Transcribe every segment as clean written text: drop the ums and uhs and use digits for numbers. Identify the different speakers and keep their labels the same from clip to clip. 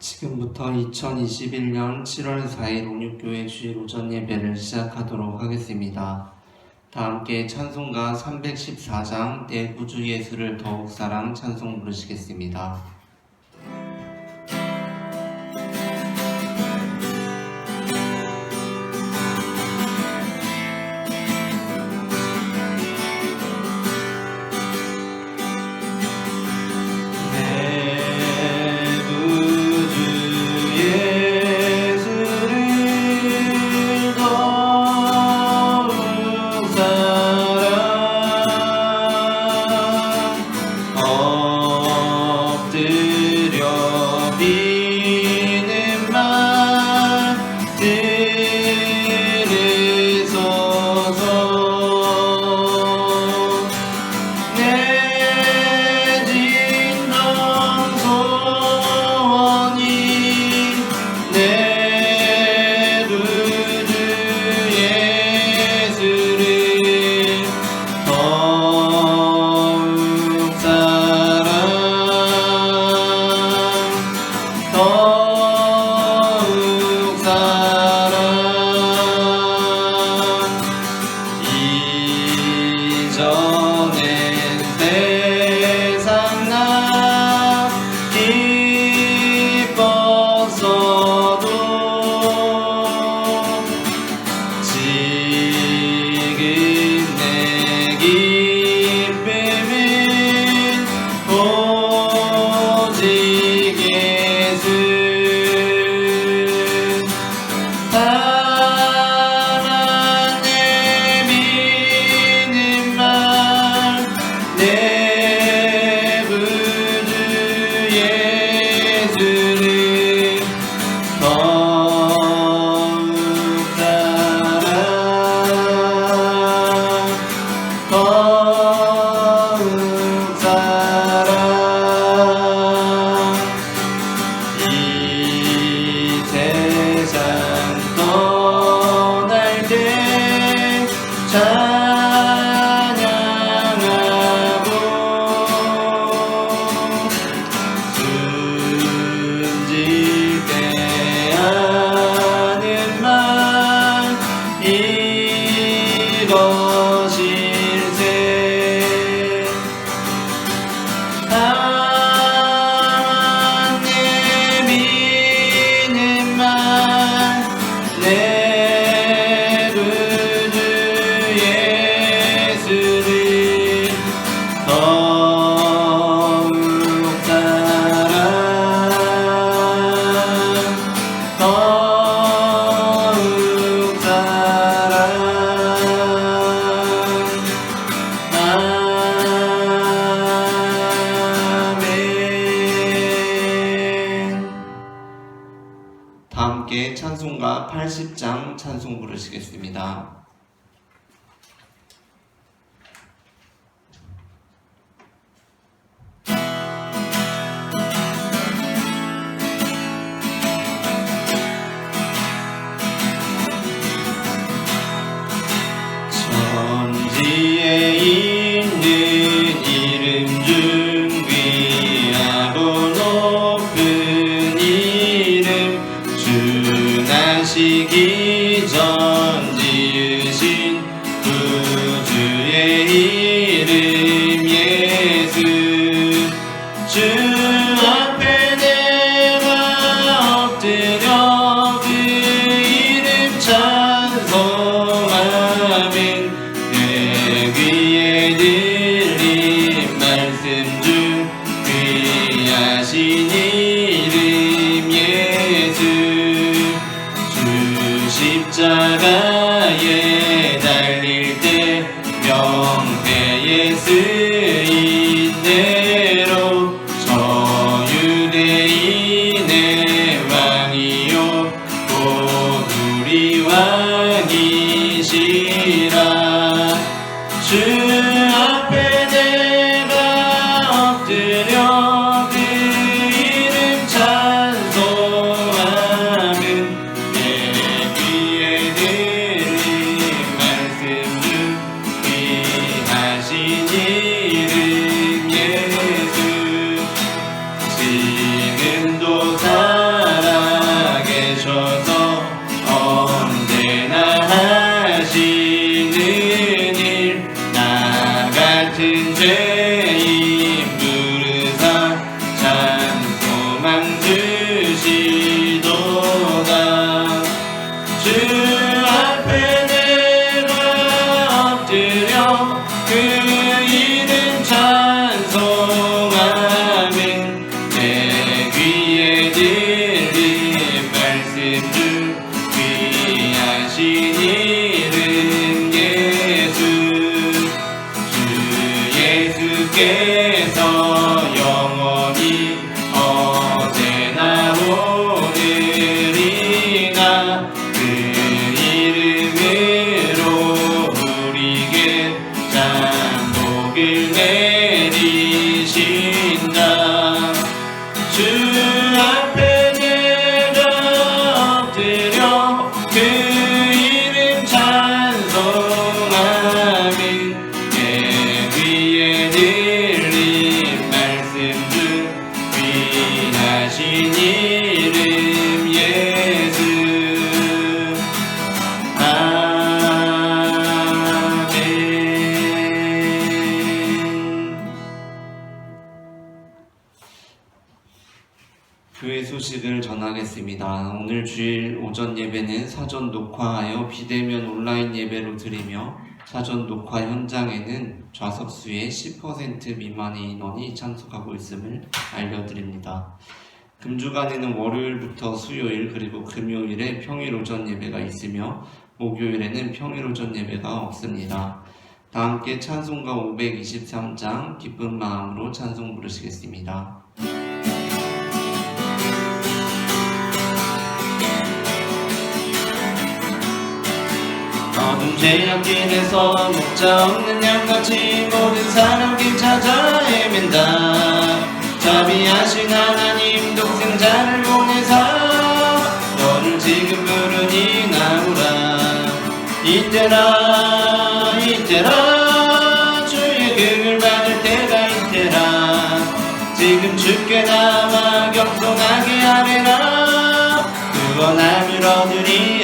Speaker 1: 지금부터 2021년 7월 4일 온육교회 주일 오전 예배를 시작하도록 하겠습니다. 다 함께 찬송가 314장 내 구주 예수를 더욱 사랑 찬송 부르시겠습니다. 찬송가 80장 찬송 부르시겠습니다. 천지에 있는 이름 중 귀하고 높은 이름 주 나시기 전 지으신 구주의 이름 예수 주 앞에 내가 엎드려 그 이름 찬송하면 내 귀에 들린 말씀 중 귀하신 이름 예수 주신 주시도다. 주 앞에 내가 엎드려 그 이름 찬송하면 내 귀에 들린 말씀 중 귀하신 이름 예수. 주 예수께서 영원히 어제나 오늘이나 그 이름으로 우리에게 장복을 내리신다. 주 앞에 내가 엎드려 그 이름 찬송하면 내 귀에 들린 말씀 중 귀하신 이름 예수. 아멘. 교회 소식을 전하겠습니다. 오늘 주일 오전 예배는 사전 녹화하여 비대면 온라인 예배로 드리며 사전 녹화 현장에는 좌석수의 10% 미만의 인원이 참석하고 있음을 알려드립니다. 금주간에는 월요일부터 수요일 그리고 금요일에 평일 오전 예배가 있으며 목요일에는 평일 오전 예배가 없습니다. 다 함께 찬송가 523장 기쁜 마음으로 찬송 부르시겠습니다. 어둠 죄악길에서 목자 없는 양같이 모든 사람길 찾아 헤맨다. 자비하신 하나님 독생자를 보내사 너를 지금 부르니 나오라. 이때라 이때라 주의 긍을 받을 때가 이때라. 지금 주께 나와 겸손하게 하래라. 구원함을 얻으리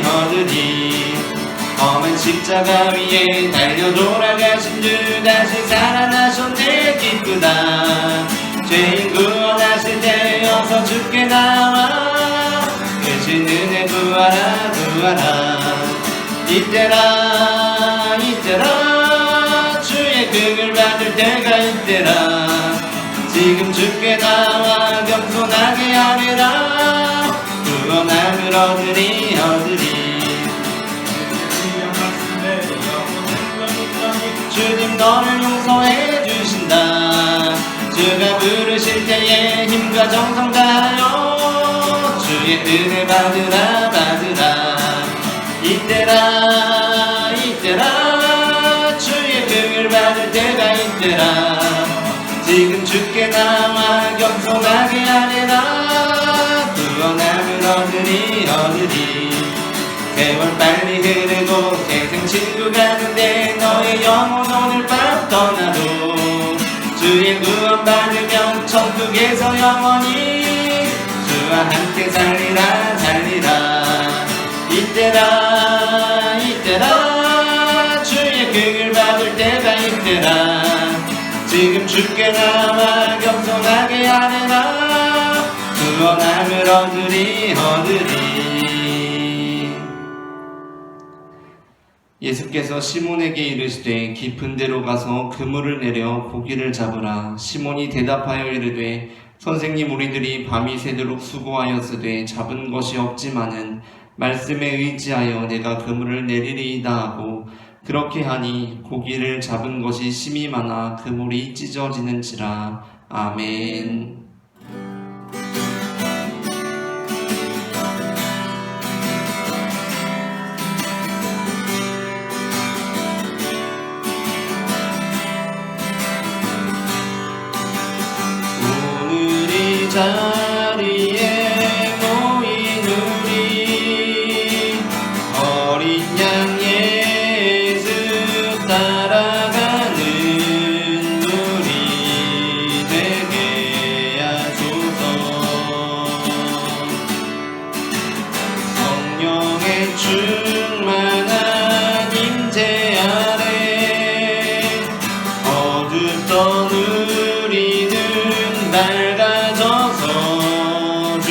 Speaker 1: 험한 십자가 위에 달려 돌아가신 주 다시 살아나셨네 기쁘다. 죄인 구원하실 때 어서 주께 나와 크신 은혜 구하라 구하라. 이때라 이때라 주의 긍을 받을 때가 이때라. 지금 주께 나와 겸손하게 하리라. 구원함을 얻으리 주님 너를 용서해 주신다. 주가 부르실 때에 힘과 정성 다하여 주의 은혜 받으라 이때라 이때라 주의 긍을 받을 때가 이때라. 지금 주께 나와 겸손하게 하리라. 구원함을 얻으리. 세월 빨리 흐르고 세상 친구 가는데 너의 영혼 오늘 밤 떠나도 주의 구원 받으면 천국에서 영원히 주와 함께 살리라 이때라 주의 긍을 받을 때가 이때라. 지금 주께 나와 겸손하게 하리라. 구원함을 얻으리 예수께서 시몬에게 이르시되 깊은 데로 가서 그물을 내려 고기를 잡으라. 시몬이 대답하여 이르되 선생님 우리들이 밤이 새도록 수고하였으되 잡은 것이 없지만은 말씀에 의지하여 내가 그물을 내리리이다 하고 그렇게 하니 고기를 잡은 것이 심히 많아 그물이 찢어지는지라. 아멘. 자리에 모인 우리 어린 양 예수 따라가는 우리 되게 하소서. 성령의 충만한 임재 아래 어둡던 우리는 밝아져서 주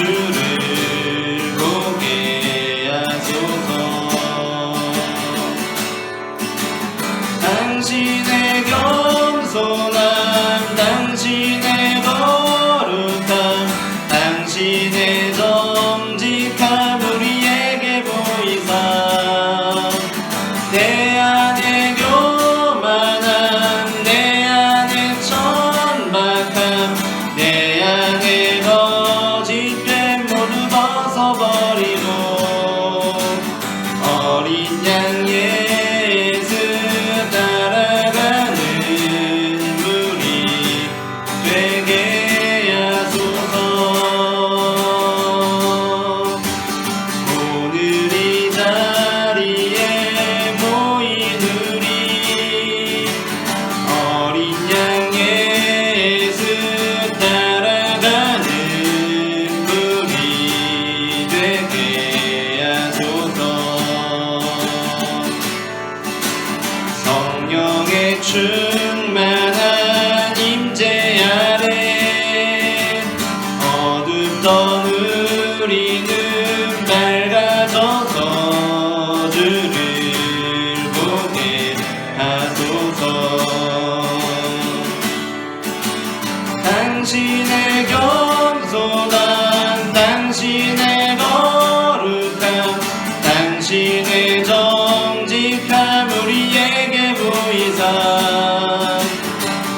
Speaker 1: 당신의 거룩함 당신의 정직함 우리에게 보이사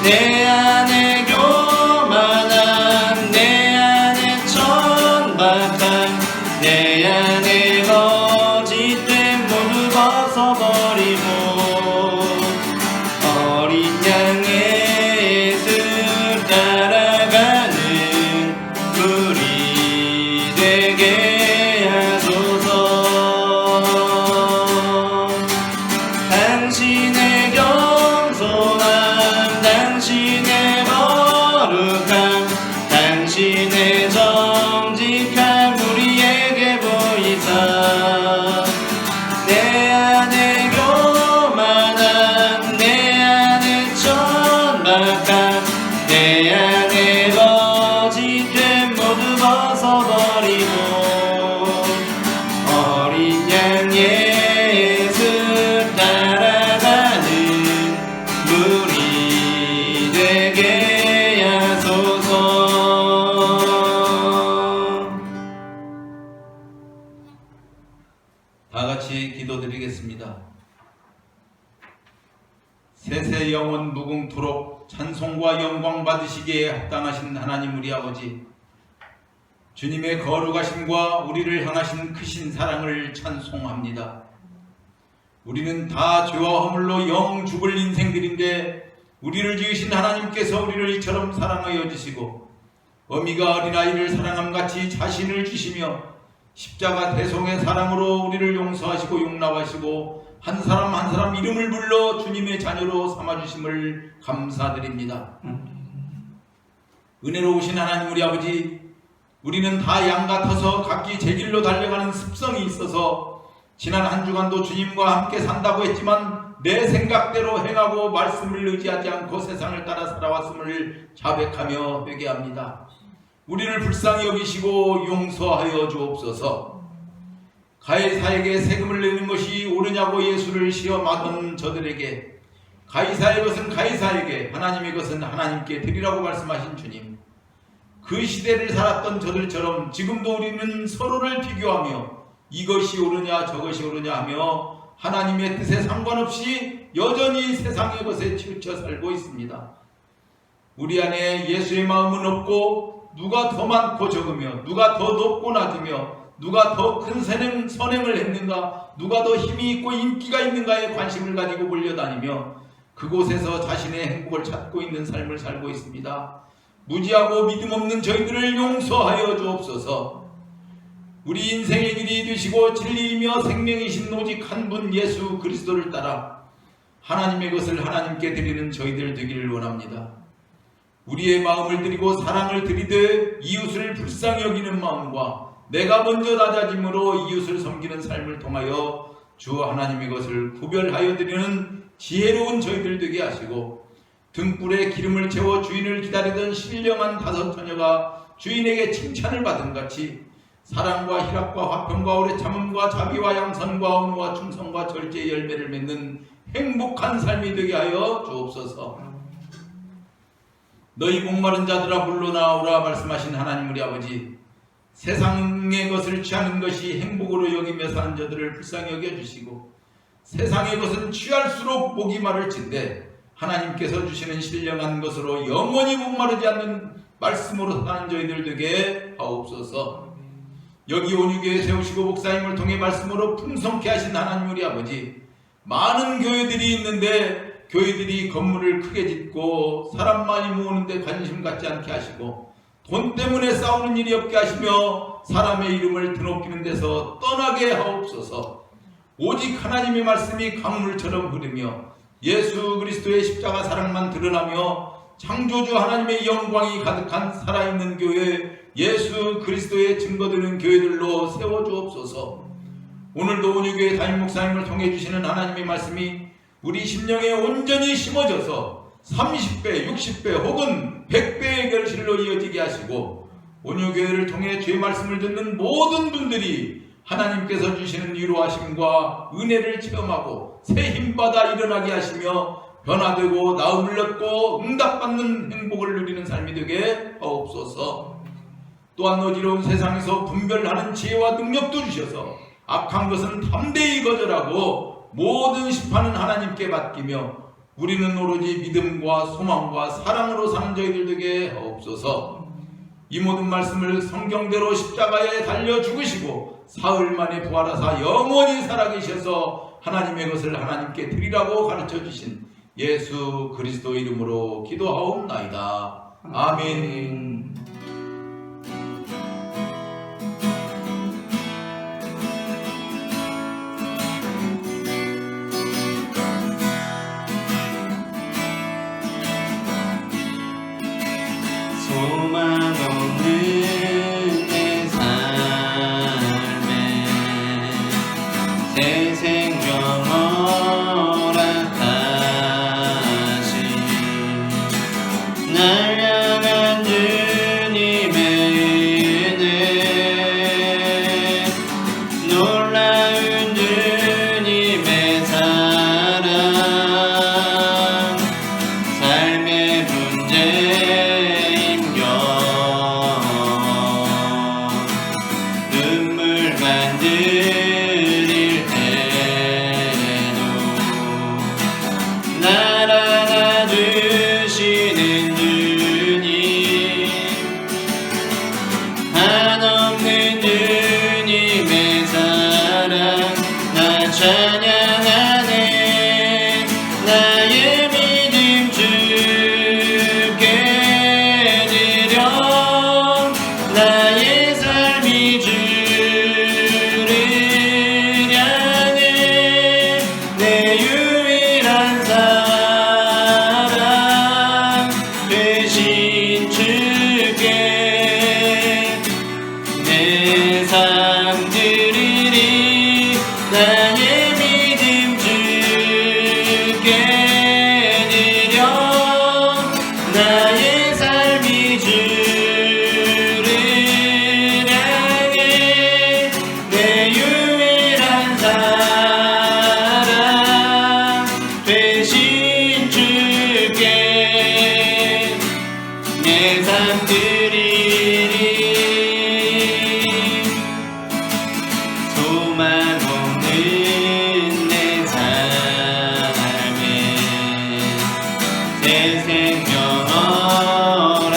Speaker 1: 내 안에 교만함 내 안에 천박함 내 안에 거짓됨 모두 벗어버리고 어린 양의 예수 따라가는 우리 되게 하소서. 당신의 겸손함 당신의 거룩함 당신의 정직함 우리에게 보이사 내 안에 교만함 내 안에 천박함 내 안에 거짓됨 모두 벗어버리고 어린 양의 예수 따라가는 우리 되게 하소서.
Speaker 2: 다 같이 기도드리겠습니다. 세세 영원 무궁토록 찬송과 영광 받으시기에 합당하신 하나님 우리 아버지, 주님의 거룩하심과 우리를 향하신 크신 사랑을 찬송합니다. 우리는 다 죄와 허물로 영 죽을 인생들인데 우리를 지으신 하나님께서 우리를 이처럼 사랑하여 주시고 어미가 어린아이를 사랑함같이 자신을 주시며 십자가 대속의 사랑으로 우리를 용서하시고 용납하시고 한 사람 한 사람 이름을 불러 주님의 자녀로 삼아주심을 감사드립니다. 은혜로우신 하나님 우리 아버지, 우리는 다 양 같아서 각기 제 길로 달려가는 습성이 있어서 지난 한 주간도 주님과 함께 산다고 했지만 내 생각대로 행하고 말씀을 의지하지 않고 세상을 따라 살아왔음을 자백하며 회개합니다. 우리를 불쌍히 여기시고 용서하여 주옵소서. 가이사에게 세금을 내는 것이 옳으냐고 예수를 시험하던 저들에게 가이사의 것은 가이사에게 하나님의 것은 하나님께 드리라고 말씀하신 주님, 그 시대를 살았던 저들처럼 지금도 우리는 서로를 비교하며 이것이 옳으냐 저것이 옳으냐 하며 하나님의 뜻에 상관없이 여전히 세상의 것에 치우쳐 살고 있습니다. 우리 안에 예수의 마음은 없고 누가 더 많고 적으며 누가 더 높고 낮으며 누가 더 큰 선행을 했는가 누가 더 힘이 있고 인기가 있는가에 관심을 가지고 몰려다니며 그곳에서 자신의 행복을 찾고 있는 삶을 살고 있습니다. 무지하고 믿음 없는 저희들을 용서하여 주옵소서. 우리 인생의 길이 되시고 진리이며 생명이신 오직 한 분 예수 그리스도를 따라 하나님의 것을 하나님께 드리는 저희들 되기를 원합니다. 우리의 마음을 드리고 사랑을 드리되 이웃을 불쌍히 여기는 마음과 내가 먼저 낮아짐으로 이웃을 섬기는 삶을 통하여 주 하나님의 것을 구별하여 드리는 지혜로운 저희들 되게 하시고 등불에 기름을 채워 주인을 기다리던 신령한 5 처녀가 주인에게 칭찬을 받은 같이 사랑과 희락과 화평과 오래 참음과 자비와 양선과 온유와 충성과 절제의 열매를 맺는 행복한 삶이 되게 하여 주옵소서. 너희 목마른 자들아 물러 나오라 말씀하신 하나님 우리 아버지, 세상의 것을 취하는 것이 행복으로 여기며 사는 자들을 불쌍히 여겨주시고 세상의 것은 취할수록 목이 마를진데 하나님께서 주시는 신령한 것으로 영원히 목마르지 않는 말씀으로 사는 저희들 되게 하옵소서. 여기 온유교회 세우시고 목사님을 통해 말씀으로 풍성케 하신 하나님 우리 아버지, 많은 교회들이 있는데 교회들이 건물을 크게 짓고 사람 많이 모으는데 관심 갖지 않게 하시고 돈 때문에 싸우는 일이 없게 하시며 사람의 이름을 드높이는 데서 떠나게 하옵소서. 오직 하나님의 말씀이 강물처럼 흐르며 예수 그리스도의 십자가 사랑만 드러나며 창조주 하나님의 영광이 가득한 살아있는 교회, 예수 그리스도의 증거되는 교회들로 세워주옵소서. 오늘도 온유교회 담임 목사님을 통해 주시는 하나님의 말씀이 우리 심령에 온전히 심어져서 30배, 60배 혹은 100배의 결실로 이어지게 하시고 온유교회를 통해 주의 말씀을 듣는 모든 분들이 하나님께서 주시는 위로하심과 은혜를 체험하고 새 힘받아 일어나게 하시며 변화되고 나음을 얻고 응답받는 행복을 누리는 삶이 되게 하옵소서. 또한 어지러운 세상에서 분별하는 지혜와 능력도 주셔서 악한 것은 담대히 거절하고 모든 심판은 하나님께 맡기며 우리는 오로지 믿음과 소망과 사랑으로 사는 저희들 되게 하옵소서. 이 모든 말씀을 성경대로 십자가에 달려 죽으시고 사흘 만에 부활하사 영원히 살아계셔서 하나님의 것을 하나님께 드리라고 가르쳐 주신 예수 그리스도 이름으로 기도하옵나이다. 아멘.
Speaker 1: 소망 없는 내 삶에 새 생명 허락하신 날 향한 주님의 은혜, 놀라운 주님의 사랑, 삶의 문제 눈물 만들일 때도 날 안아주시는 주님, 한없는 주님의 사랑 나 찬양하네. 나의 믿음 주께 드려 나의 삶이 주를 향해 내 유일한 사랑 되신 주께 내 삶 드리리. 나의 믿음 주께 드려 나의 삶이 주를 향해 내 유일한 사랑 되신 주께 내 삶 드리리. 소망 없는 내 삶에 새 생명 허락하신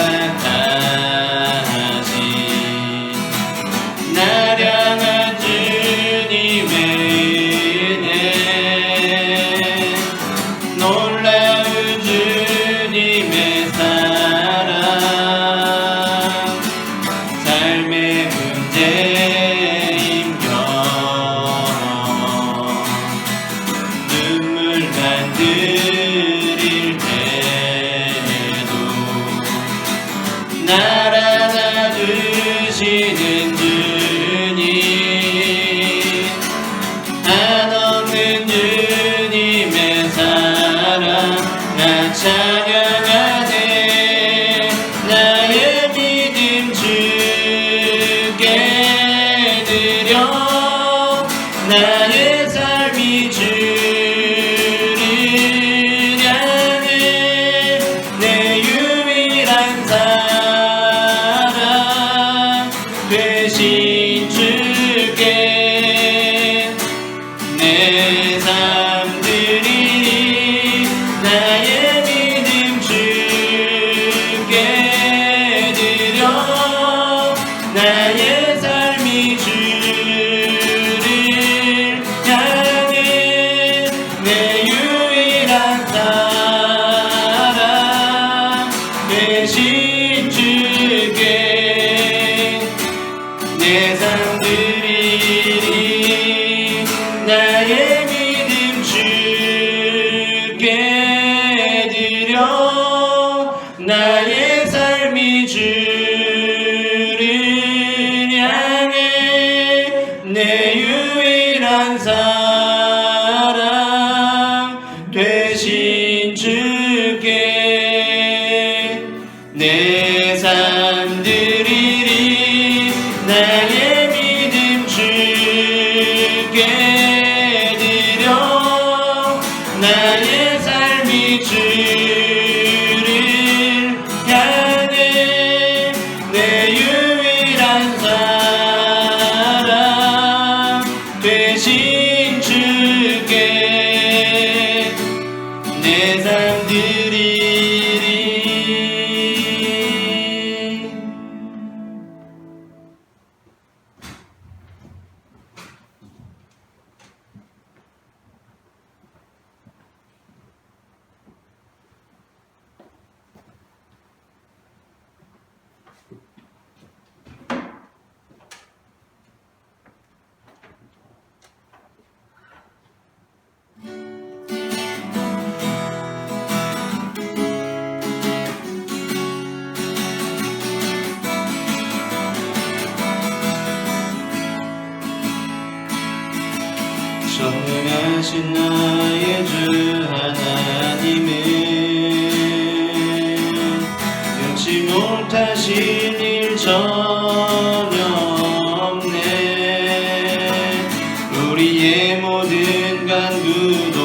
Speaker 1: 날 향한 주님의 은혜, 놀라운 주님의 사랑, 삶의 문제임며 눈물 만들일 때도 날 안아주시는 주님, 한없는 주님의 사랑 나 찬양하네. 나의 믿음 주께 드려 나의 삶이 주를 향해 내 유일한 사랑 되신 주께 내 삶 드리리. 나의 믿음 주께 드려 나의 삶이 주를 향해 내 유일한 사랑 되신 주께 내 삶 드리리. 나의 믿음 주께 드려 나의 삶이 주를 향해 내 유일한 사랑 되신 주께 내 삶 드리리. 나의 믿음 주께 드려 나의 삶이 주를 향해 내 유일한 전능하신 나의 주 하나님은 능치 못하신 일 전혀 없네. 우리의 모든 간구도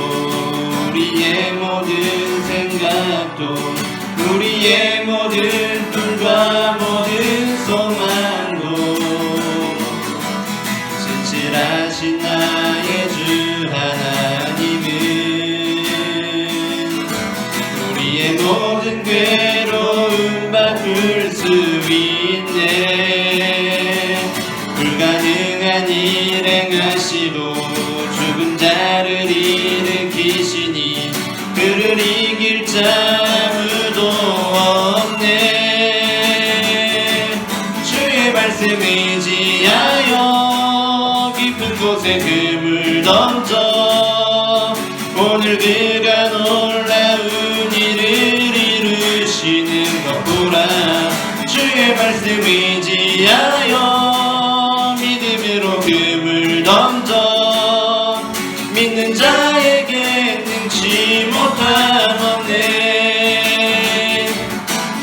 Speaker 1: 우리의 모든 생각도 우리의 모든 꿈과 모든 소망도 진실하신 나의 주 하나님은 우리의 모든 괴로움 바꿀 수 있네. 불가능한 일 행하시고 죽은 자를 일으키시니 그를 이길 자 아무도 없네. 주의 말씀 의지하여 깊은 곳에 금을 던져 오늘 그가 놀라운 일을 이루시는 것 보라. 주의 말씀 의지하여 믿음으로 금을 던져 믿는 자에게 능치 못함 없네.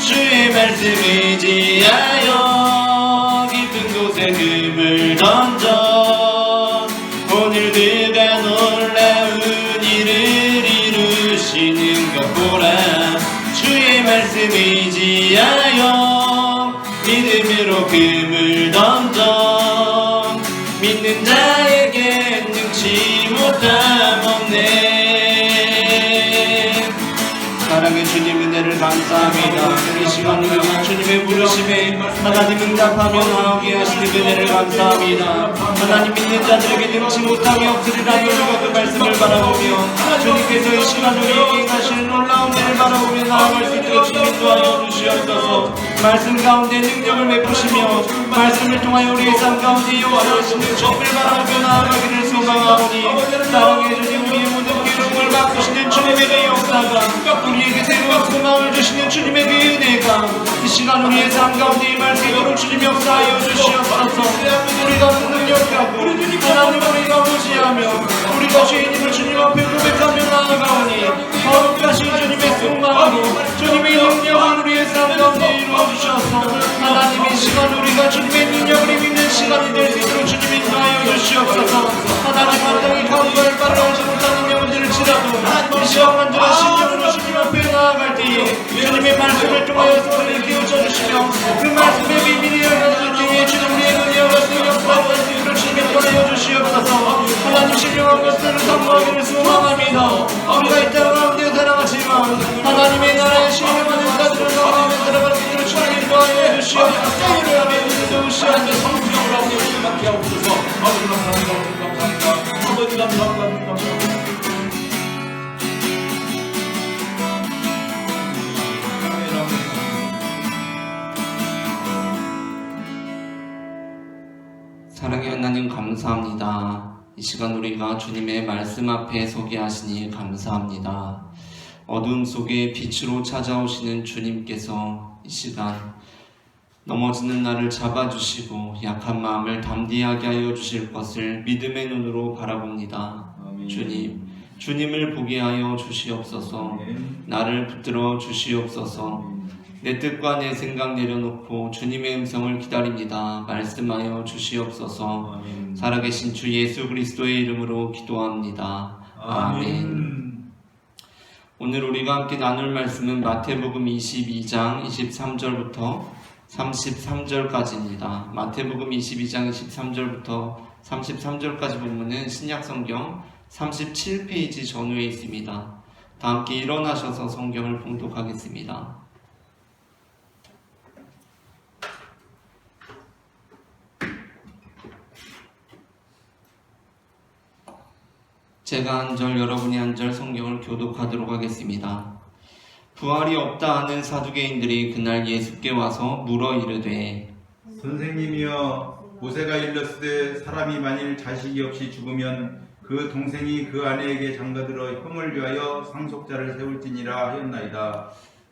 Speaker 1: 주의 말씀 의지하여 깊은 곳에 금을 던져 오늘 그가 놀라운 일을 이루시는 것 보라. 주의 말씀 의지하여 믿음으로 금을 던져 믿는 자에게 능치 못함 없네. 사랑의 주님 은혜를 감사합니다. 이 시간 우리가 주님의 부르심에 하나님 응답하며 나오게 하시는 은혜를 감사합니다. 하나님 믿는 자들에게 능치 못함이 없으리라. 우리가 그 말씀을 바라보며 주님께서 이 시간 우리에게 하시는 놀라운 은혜를 바라보며 나아갈 수 있도록 주님 인도하여 주시옵소서. 말씀 가운데 능력을 베푸시며 말씀을 통하여 우리의 삶 가운데 역사하시는 주님을 바라보며 나아가기를 소망하오니 사랑의 주님 우리의 모든 괴로움을 바꾸시는 주님의 그 역사가 우리에게 새로운 소망을 주시는 주님의 그 은혜가 이 시간 우리의 삶 가운데 임할수있도록 주님 역사하여 주시옵소서. 우리가 무능력하고 하나님 우리가 무지하며 우리가 죄인임을 주님 앞에 고백하며 나아가오니 거룩하신 주님의 소망으로 주님의 능력을 우리의 삶 가운데 이루어주셔서 하나님 이 시간 우리가 주님의 능력을 믿는 시간이 될 수 있도록 주님 인도하여 주시옵소서. 하나님 마땅히 간구할 바를 알지 못하는 영혼들을지라도 이 시간 완전한 심령으로 주님 앞에 나아갈 때에 주님의 말씀을 통하여 소리를 깨우쳐 주시며 그 말씀의 비밀이 열려질 때에 주님 우리의 은혜와 말씀을 역사할 수 있도록 주님 인도하여 주시옵소서. 하나님 신령한 것들을 사모하기를 소망합니다. 우리가 이 땅 가운데 살아가지만 하나님의 나라의 신령한 은사들을 사모하며 살아갈 수 있도록 주님 인도하여 주시옵소서. 우리 아멘 주시옵소서.
Speaker 2: 성령을 아버지 받게 하옵소서. 아버지 감사합니다. 아버지 감사합니다.
Speaker 1: 사랑의 하나님 감사합니다. 이 시간 우리가 주님의 말씀 앞에 서게 하시니 감사합니다. 어두움 속에 빛으로 찾아오시는 주님께서 이 시간 넘어지는 나를 잡아주시고 약한 마음을 담대하게 하여 주실 것을 믿음의 눈으로 바라봅니다.
Speaker 2: 아멘.
Speaker 1: 주님을 보게 하여 주시옵소서.
Speaker 2: 아멘.
Speaker 1: 나를 붙들어 주시옵소서. 내 뜻과 내 생각 내려놓고 주님의 음성을 기다립니다. 말씀하여 주시옵소서.
Speaker 2: 아멘.
Speaker 1: 살아계신 주 예수 그리스도의 이름으로 기도합니다. 아멘. 오늘 우리가 함께 나눌 말씀은 마태복음 22장 23절부터 33절까지입니다. 마태복음 22장 23절부터 33절까지 본문은 신약성경 37페이지 전후에 있습니다. 다 함께 일어나셔서 성경을 봉독하겠습니다. 제가 한 절, 여러분이 한 절 성경을 교독하도록 하겠습니다. 부활이 없다 하는 사두개인들이 그날 예수께 와서 물어 이르되
Speaker 3: 선생님이여, 모세가 일렀으되 사람이 만일 자식이 없이 죽으면 그 동생이 그 아내에게 장가들어 형을 위하여 상속자를 세울지니라 하였나이다.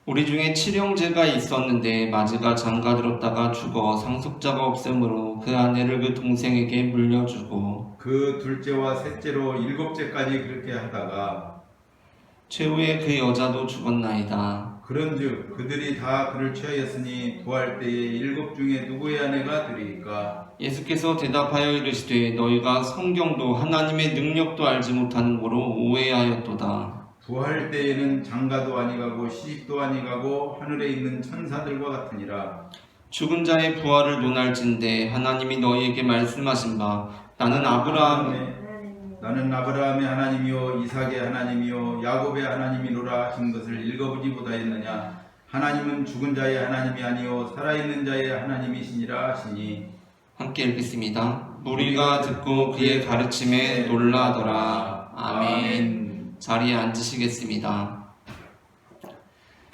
Speaker 1: 우리 중에 칠형제가 있었는데 마지가 장가들었다가 죽어 상속자가 없으므로 그 아내를 그 동생에게 물려주고
Speaker 3: 그 둘째와 셋째로 일곱째까지 그렇게 하다가
Speaker 1: 최후에 그 여자도 죽었나이다.
Speaker 3: 그런즉 그들이 다 그를 취하였으니 부활 때에 일곱 중에 누구의 아내가 되리이까?
Speaker 1: 예수께서 대답하여 이르시되 너희가 성경도 하나님의 능력도 알지 못하는 거로 오해하였도다.
Speaker 3: 부활 때에는 장가도 아니가고 시집도 아니가고 하늘에 있는 천사들과 같으니라.
Speaker 1: 죽은 자의 부활을 논할진대 하나님이 너희에게 말씀하신 바 나는
Speaker 3: 아브라함의 하나님이요 이삭의 하나님이요 야곱의 하나님이로라 하신 것을 읽어보지 못하였느냐? 하나님은 죽은 자의 하나님이 아니요 살아있는 자의 하나님이시니라 하시니.
Speaker 1: 함께 읽겠습니다. 무리가 듣고 그의 가르침에 놀라더라. 아멘. 자리에 앉으시겠습니다.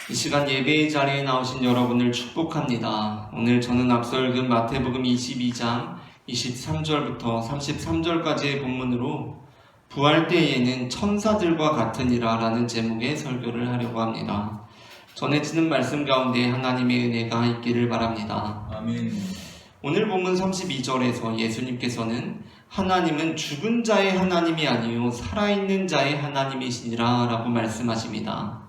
Speaker 1: 이 시간 예배의 자리에 나오신 여러분을 축복합니다. 오늘 저는 앞서 읽은 마태복음 22장 23절부터 33절까지의 본문으로 부활 때에는 천사들과 같으니라 라는 제목의 설교를 하려고 합니다. 전해지는 말씀 가운데 하나님의 은혜가 있기를 바랍니다.
Speaker 3: 아멘.
Speaker 1: 오늘 본문 32절에서 예수님께서는 하나님은 죽은 자의 하나님이 아니요 살아있는 자의 하나님이시니라 라고 말씀하십니다.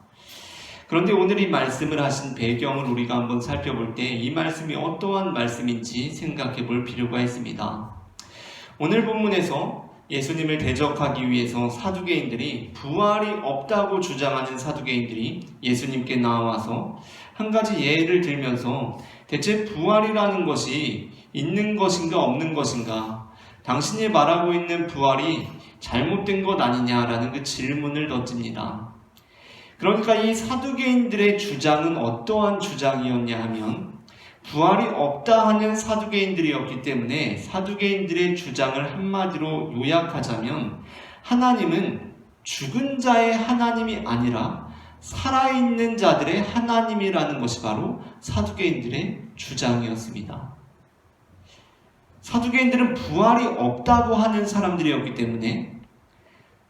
Speaker 1: 그런데 오늘 이 말씀을 하신 배경을 우리가 한번 살펴볼 때 이 말씀이 어떠한 말씀인지 생각해 볼 필요가 있습니다. 오늘 본문에서 예수님을 대적하기 위해서 사두개인들이 부활이 없다고 주장하는 사두개인들이 예수님께 나와서 한 가지 예를 들면서 대체 부활이라는 것이 있는 것인가 없는 것인가, 당신이 말하고 있는 부활이 잘못된 것 아니냐라는 그 질문을 던집니다. 그러니까 이 사두개인들의 주장은 어떠한 주장이었냐 하면 부활이 없다 하는 사두개인들이었기 때문에 사두개인들의 주장을 한마디로 요약하자면 하나님은 죽은 자의 하나님이 아니라 살아있는 자들의 하나님이라는 것이 바로 사두개인들의 주장이었습니다. 사두개인들은 부활이 없다고 하는 사람들이었기 때문에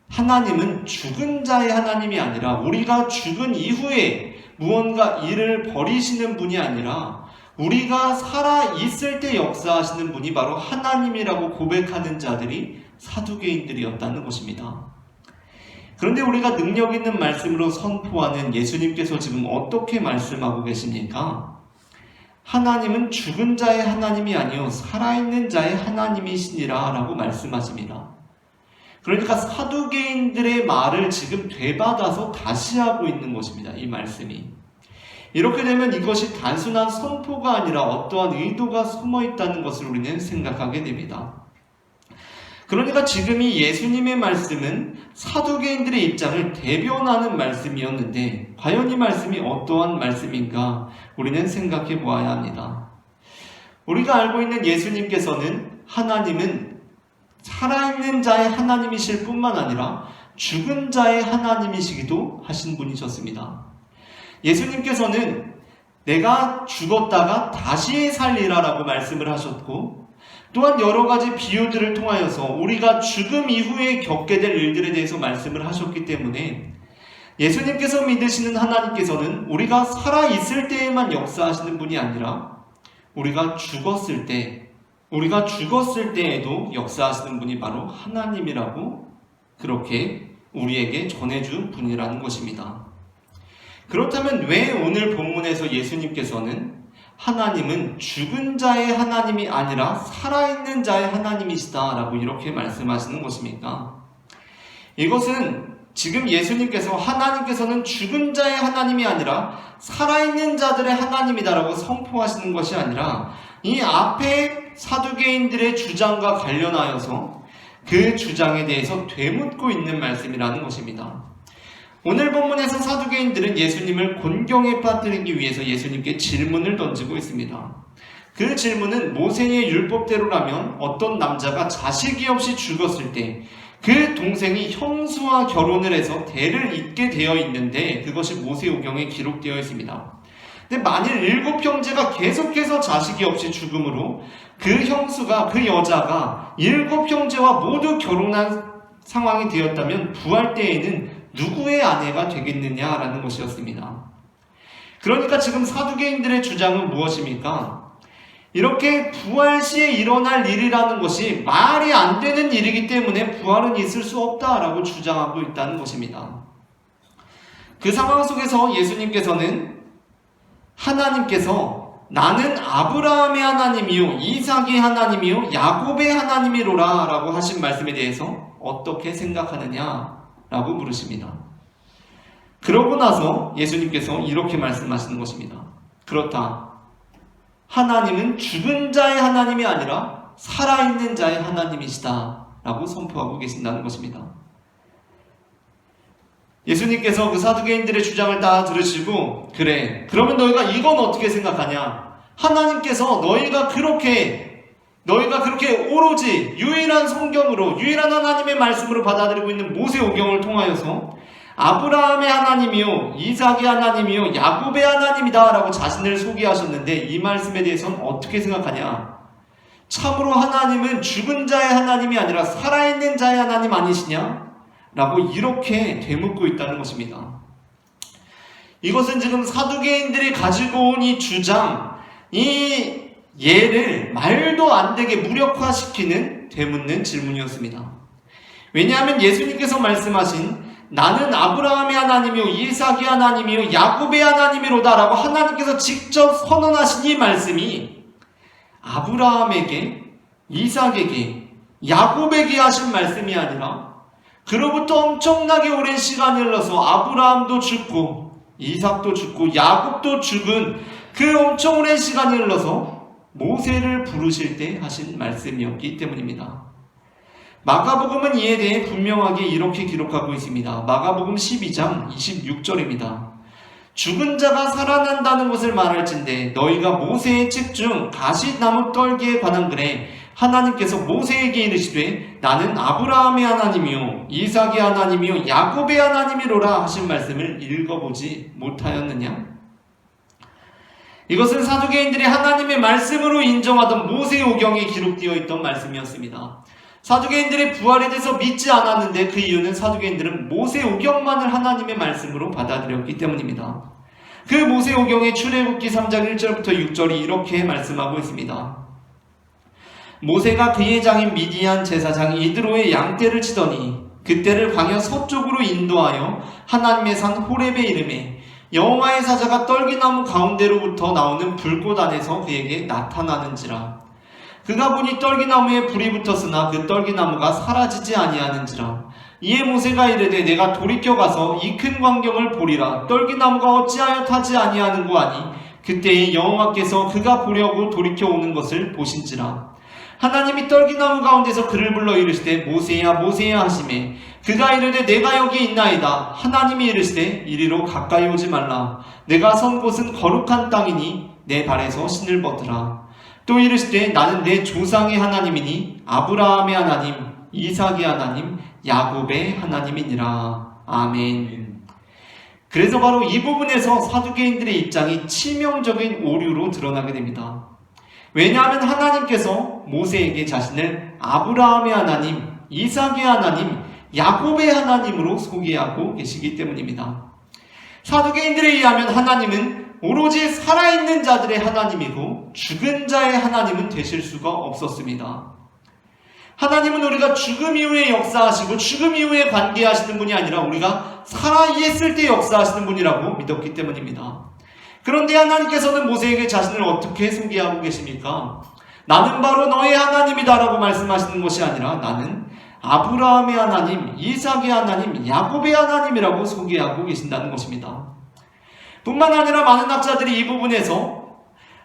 Speaker 1: 하나님은 죽은 자의 하나님이 아니라 우리가 죽은 이후에 무언가 일을 벌이시는 분이 아니라 우리가 살아있을 때 역사하시는 분이 바로 하나님이라고 고백하는 자들이 사두개인들이었다는 것입니다. 그런데 우리가 능력 있는 말씀으로 선포하는 예수님께서 지금 어떻게 말씀하고 계십니까? 하나님은 죽은 자의 하나님이 아니요 살아있는 자의 하나님이시니라 라고 말씀하십니다. 그러니까 사두개인들의 말을 지금 되받아서 다시 하고 있는 것입니다. 이 말씀이. 이렇게 되면 이것이 단순한 선포가 아니라 어떠한 의도가 숨어 있다는 것을 우리는 생각하게 됩니다. 그러니까 지금 이 예수님의 말씀은 사두개인들의 입장을 대변하는 말씀이었는데 과연 이 말씀이 어떠한 말씀인가 우리는 생각해 보아야 합니다. 우리가 알고 있는 예수님께서는 하나님은 살아있는 자의 하나님이실 뿐만 아니라 죽은 자의 하나님이시기도 하신 분이셨습니다. 예수님께서는 내가 죽었다가 다시 살리라 라고 말씀을 하셨고 또한 여러 가지 비유들을 통하여서 우리가 죽음 이후에 겪게 될 일들에 대해서 말씀을 하셨기 때문에 예수님께서 믿으시는 하나님께서는 우리가 살아있을 때에만 역사하시는 분이 아니라 우리가 죽었을 때에도 역사하시는 분이 바로 하나님이라고 그렇게 우리에게 전해준 분이라는 것입니다. 그렇다면 왜 오늘 본문에서 예수님께서는 하나님은 죽은 자의 하나님이 아니라 살아있는 자의 하나님이시다 라고 이렇게 말씀하시는 것입니까? 이것은 지금 예수님께서 하나님께서는 죽은 자의 하나님이 아니라 살아있는 자들의 하나님이다 라고 선포하시는 것이 아니라 이 앞에 사두개인들의 주장과 관련하여서 그 주장에 대해서 되묻고 있는 말씀이라는 것입니다. 오늘 본문에서 사두개인들은 예수님을 곤경에 빠뜨리기 위해서 예수님께 질문을 던지고 있습니다. 그 질문은 모세의 율법대로라면 어떤 남자가 자식이 없이 죽었을 때 그 동생이 형수와 결혼을 해서 대를 잇게 되어 있는데 그것이 모세오경에 기록되어 있습니다. 근데 만일 7형제가 계속해서 자식이 없이 죽음으로 그 형수가 그 여자가 7형제와 모두 결혼한 상황이 되었다면 부활 때에는 누구의 아내가 되겠느냐라는 것이었습니다. 그러니까 지금 사두개인들의 주장은 무엇입니까? 이렇게 부활 시에 일어날 일이라는 것이 말이 안 되는 일이기 때문에 부활은 있을 수 없다라고 주장하고 있다는 것입니다. 그 상황 속에서 예수님께서는 하나님께서 나는 아브라함의 하나님이요 이삭의 하나님이요 야곱의 하나님이로라 라고 하신 말씀에 대해서 어떻게 생각하느냐 라고 물으십니다. 그러고 나서 예수님께서 이렇게 말씀하시는 것입니다. 그렇다. 하나님은 죽은 자의 하나님이 아니라 살아있는 자의 하나님이시다 라고 선포하고 계신다는 것입니다. 예수님께서 그 사두개인들의 주장을 다 들으시고 그래 그러면 너희가 이건 어떻게 생각하냐? 하나님께서 너희가 그렇게 오로지 유일한 성경으로 유일한 하나님의 말씀으로 받아들이고 있는 모세오경을 통하여서 아브라함의 하나님이요 이삭의 하나님이요 야곱의 하나님이다 라고 자신을 소개하셨는데 이 말씀에 대해서는 어떻게 생각하냐? 참으로 하나님은 죽은 자의 하나님이 아니라 살아있는 자의 하나님 아니시냐? 라고 이렇게 되묻고 있다는 것입니다. 이것은 지금 사두개인들이 가지고 온 이 주장, 이 예를 말도 안 되게 무력화시키는 되묻는 질문이었습니다. 왜냐하면 예수님께서 말씀하신 나는 아브라함의 하나님이요 이삭의 하나님이요 야곱의 하나님이로다 라고 하나님께서 직접 선언하신 이 말씀이 아브라함에게 이삭에게 야곱에게 하신 말씀이 아니라 그로부터 엄청나게 오랜 시간이 흘러서 아브라함도 죽고 이삭도 죽고 야곱도 죽은 그 엄청 오랜 시간이 흘러서 모세를 부르실 때 하신 말씀이었기 때문입니다. 마가복음은 이에 대해 분명하게 이렇게 기록하고 있습니다. 마가복음 12장 26절입니다. 죽은 자가 살아난다는 것을 말할진대 너희가 모세의 책 중 가시나무 떨기에 관한 글에 하나님께서 모세에게 이르시되 나는 아브라함의 하나님이요 이삭의 하나님이요 야곱의 하나님이로라 하신 말씀을 읽어보지 못하였느냐? 이것은 사두개인들이 하나님의 말씀으로 인정하던 모세오경에 기록되어 있던 말씀이었습니다. 사두개인들의 부활에 대해서 믿지 않았는데 그 이유는 사두개인들은 모세오경만을 하나님의 말씀으로 받아들였기 때문입니다. 그 모세오경의 출애굽기 3장 1절부터 6절이 이렇게 말씀하고 있습니다. 모세가 그의 장인 미디안 제사장 이드로의 양떼를 치더니 그떼를 광야 서쪽으로 인도하여 하나님의 산 호렙에 이르매 여호와의 사자가 떨기나무 가운데로부터 나오는 불꽃 안에서 그에게 나타나는지라. 그가 보니 떨기나무에 불이 붙었으나 그 떨기나무가 사라지지 아니하는지라. 이에 모세가 이르되 내가 돌이켜 가서 이 큰 광경을 보리라. 떨기나무가 어찌하여 타지 아니하는고 하니 그때에 여호와께서 그가 보려고 돌이켜 오는 것을 보신지라. 하나님이 떨기나무 가운데서 그를 불러 이르시되 모세야 모세야 하시매 그가 이르되 내가 여기 있나이다. 하나님이 이르시되 이리로 가까이 오지 말라. 내가 선 곳은 거룩한 땅이니 내 발에서 신을 벗으라. 또 이르시되 나는 내 조상의 하나님이니 아브라함의 하나님 이삭의 하나님 야곱의 하나님이니라. 아멘. 그래서 바로 이 부분에서 사두개인들의 입장이 치명적인 오류로 드러나게 됩니다. 왜냐하면 하나님께서 모세에게 자신을 아브라함의 하나님, 이삭의 하나님, 야곱의 하나님으로 소개하고 계시기 때문입니다. 사두개인들에 의하면 하나님은 오로지 살아있는 자들의 하나님이고 죽은 자의 하나님은 되실 수가 없었습니다. 하나님은 우리가 죽음 이후에 역사하시고 죽음 이후에 관계하시는 분이 아니라 우리가 살아있을 때 역사하시는 분이라고 믿었기 때문입니다. 그런데 하나님께서는 모세에게 자신을 어떻게 소개하고 계십니까? 나는 바로 너의 하나님이다 라고 말씀하시는 것이 아니라 나는 아브라함의 하나님, 이삭의 하나님, 야곱의 하나님이라고 소개하고 계신다는 것입니다. 뿐만 아니라 많은 학자들이 이 부분에서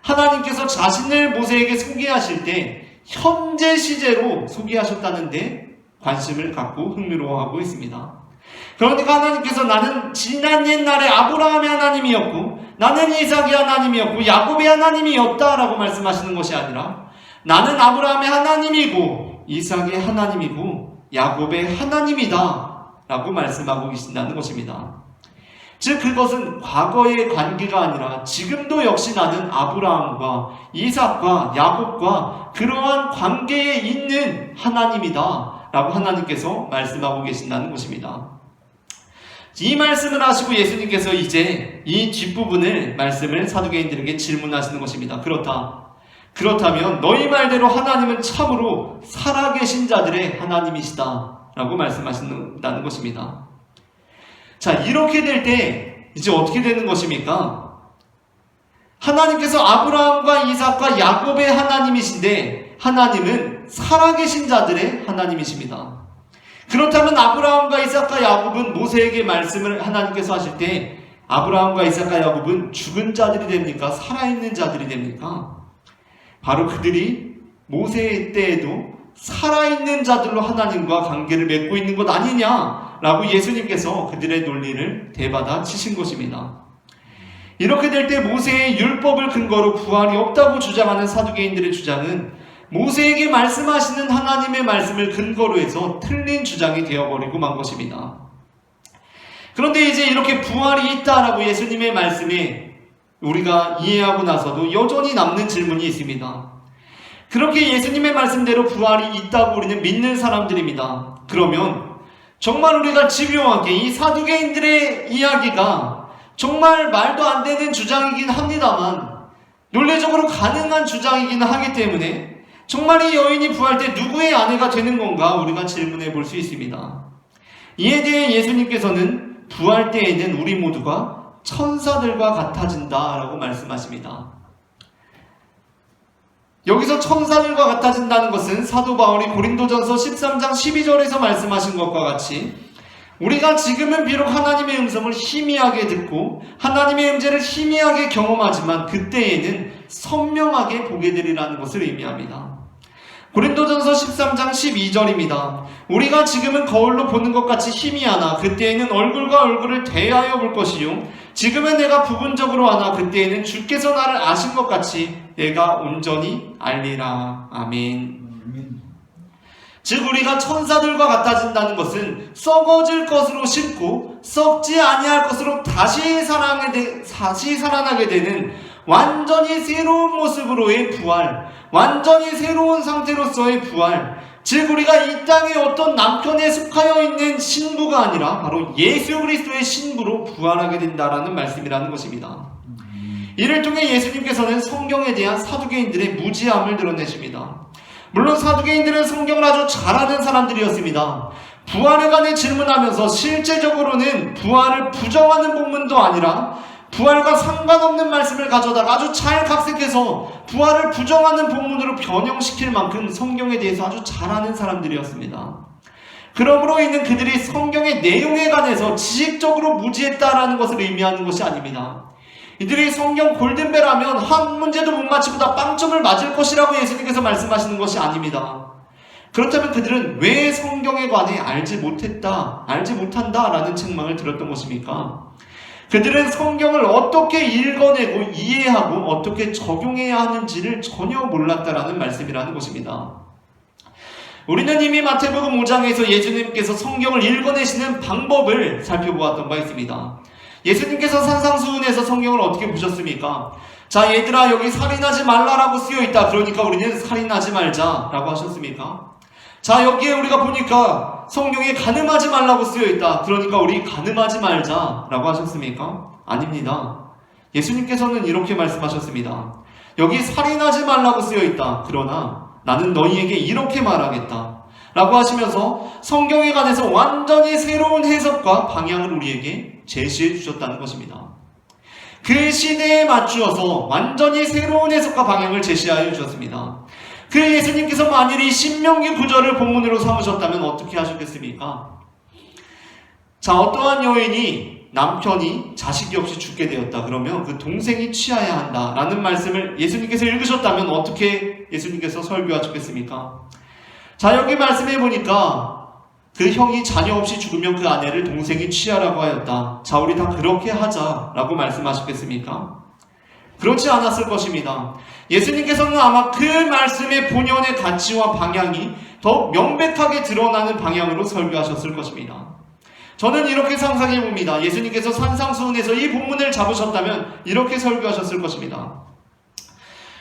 Speaker 1: 하나님께서 자신을 모세에게 소개하실 때 현재 시제로 소개하셨다는데 관심을 갖고 흥미로워하고 있습니다. 그러니까 하나님께서 나는 지난 옛날에 아브라함의 하나님이었고 나는 이삭의 하나님이었고 야곱의 하나님이었다라고 말씀하시는 것이 아니라 나는 아브라함의 하나님이고 이삭의 하나님이고 야곱의 하나님이다 라고 말씀하고 계신다는 것입니다. 즉 그것은 과거의 관계가 아니라 지금도 역시 나는 아브라함과 이삭과 야곱과 그러한 관계에 있는 하나님이다 라고 하나님께서 말씀하고 계신다는 것입니다. 이 말씀을 하시고 예수님께서 이제 이 뒷부분을 말씀을 사두개인들에게 질문하시는 것입니다. 그렇다.
Speaker 4: 그렇다면 너희 말대로 하나님은 참으로 살아계신 자들의 하나님이시다 라고 말씀하신다는 것입니다. 자, 이렇게 될 때 이제 어떻게 되는 것입니까? 하나님께서 아브라함과 이삭과 야곱의 하나님이신데 하나님은 살아계신 자들의 하나님이십니다. 그렇다면 아브라함과 이삭과 야곱은 모세에게 말씀을 하나님께서 하실 때 아브라함과 이삭과 야곱은 죽은 자들이 됩니까? 살아있는 자들이 됩니까? 바로 그들이 모세 때에도 살아있는 자들로 하나님과 관계를 맺고 있는 것 아니냐라고 예수님께서 그들의 논리를 대받아 치신 것입니다. 이렇게 될 때 모세의 율법을 근거로 부활이 없다고 주장하는 사두개인들의 주장은 모세에게 말씀하시는 하나님의 말씀을 근거로 해서 틀린 주장이 되어버리고 만 것입니다. 그런데 이제 이렇게 부활이 있다라고 예수님의 말씀에 우리가 이해하고 나서도 여전히 남는 질문이 있습니다. 그렇게 예수님의 말씀대로 부활이 있다고 우리는 믿는 사람들입니다. 그러면 정말 우리가 집요하게 이 사두개인들의 이야기가 정말 말도 안 되는 주장이긴 합니다만 논리적으로 가능한 주장이기는 하기 때문에 정말 이 여인이 부활 때 누구의 아내가 되는 건가 우리가 질문해 볼 수 있습니다. 이에 대해 예수님께서는 부활 때에는 우리 모두가 천사들과 같아진다 라고 말씀하십니다. 여기서 천사들과 같아진다는 것은 사도 바울이 고린도전서 13장 12절에서 말씀하신 것과 같이 우리가 지금은 비록 하나님의 음성을 희미하게 듣고 하나님의 음재를 희미하게 경험하지만 그때에는 선명하게 보게 되리라는 것을 의미합니다. 고린도전서 13장 12절입니다. 우리가 지금은 거울로 보는 것 같이 희미하나 그때에는 얼굴과 얼굴을 대하여 볼 것이요 지금은 내가 부분적으로 하나 그때에는 주께서 나를 아신 것 같이 내가 온전히 알리라. 아멘. 즉 우리가 천사들과 같아진다는 것은 썩어질 것으로 심고 썩지 아니할 것으로 다시 살아나게 되는 완전히 새로운 모습으로의 부활, 완전히 새로운 상태로서의 부활, 즉 우리가 이 땅에 어떤 남편에 속하여 있는 신부가 아니라 바로 예수 그리스도의 신부로 부활하게 된다라는 말씀이라는 것입니다. 이를 통해 예수님께서는 성경에 대한 사두개인들의 무지함을 드러내십니다. 물론 사두개인들은 성경을 아주 잘 아는 사람들이었습니다. 부활에 관해 질문하면서 실제적으로는 부활을 부정하는 본문도 아니라 부활과 상관없는 말씀을 가져다가 아주 잘 각색해서 부활을 부정하는 본문으로 변형시킬 만큼 성경에 대해서 아주 잘 아는 사람들이었습니다. 그러므로 있는 그들이 성경의 내용에 관해서 지식적으로 무지했다라는 것을 의미하는 것이 아닙니다. 이들이 성경 골든벨하면 한 문제도 못 맞히고 다 빵점을 맞을 것이라고 예수님께서 말씀하시는 것이 아닙니다. 그렇다면 그들은 왜 성경에 관해 알지 못한다라는 책망을 들었던 것입니까? 그들은 성경을 어떻게 읽어내고 이해하고 어떻게 적용해야 하는지를 전혀 몰랐다라는 말씀이라는 것입니다. 우리는 이미 마태복음 5장에서 예수님께서 성경을 읽어내시는 방법을 살펴보았던 바 있습니다. 예수님께서 산상수훈에서 성경을 어떻게 보셨습니까? 자, 얘들아 여기 살인하지 말라라고 쓰여있다. 그러니까 우리는 살인하지 말자라고 하셨습니까? 자, 여기에 우리가 보니까 성경에 간음하지 말라고 쓰여있다. 그러니까 우리 간음하지 말자라고 하셨습니까? 아닙니다. 예수님께서는 이렇게 말씀하셨습니다. 여기 살인하지 말라고 쓰여있다. 그러나 나는 너희에게 이렇게 말하겠다 라고 하시면서 성경에 관해서 완전히 새로운 해석과 방향을 우리에게 제시해 주셨다는 것입니다. 그 시대에 맞추어서 완전히 새로운 해석과 방향을 제시하여 주셨습니다. 그 예수님께서 만일 이 신명기 9절을 본문으로 삼으셨다면 어떻게 하셨겠습니까? 자, 어떠한 여인이 남편이 자식이 없이 죽게 되었다. 그러면 그 동생이 취하야 한다 라는 말씀을 예수님께서 읽으셨다면 어떻게 예수님께서 설교하셨겠습니까? 자, 여기 말씀해 보니까 그 형이 자녀 없이 죽으면 그 아내를 동생이 취하라고 하였다. 자, 우리 다 그렇게 하자라고 말씀하셨겠습니까? 그렇지 않았을 것입니다. 예수님께서는 아마 그 말씀의 본연의 가치와 방향이 더욱 명백하게 드러나는 방향으로 설교하셨을 것입니다. 저는 이렇게 상상해 봅니다. 예수님께서 산상수훈에서 이 본문을 잡으셨다면 이렇게 설교하셨을 것입니다.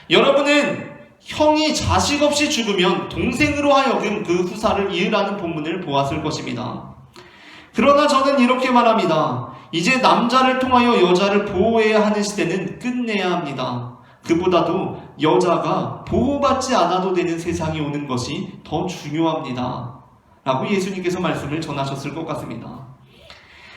Speaker 4: 여러분은 형이 자식 없이 죽으면 동생으로 하여금 그 후사를 이으라는 본문을 보았을 것입니다. 그러나 저는 이렇게 말합니다. 이제 남자를 통하여 여자를 보호해야 하는 시대는 끝내야 합니다. 그보다도 여자가 보호받지 않아도 되는 세상이 오는 것이 더 중요합니다. 라고 예수님께서 말씀을 전하셨을 것 같습니다.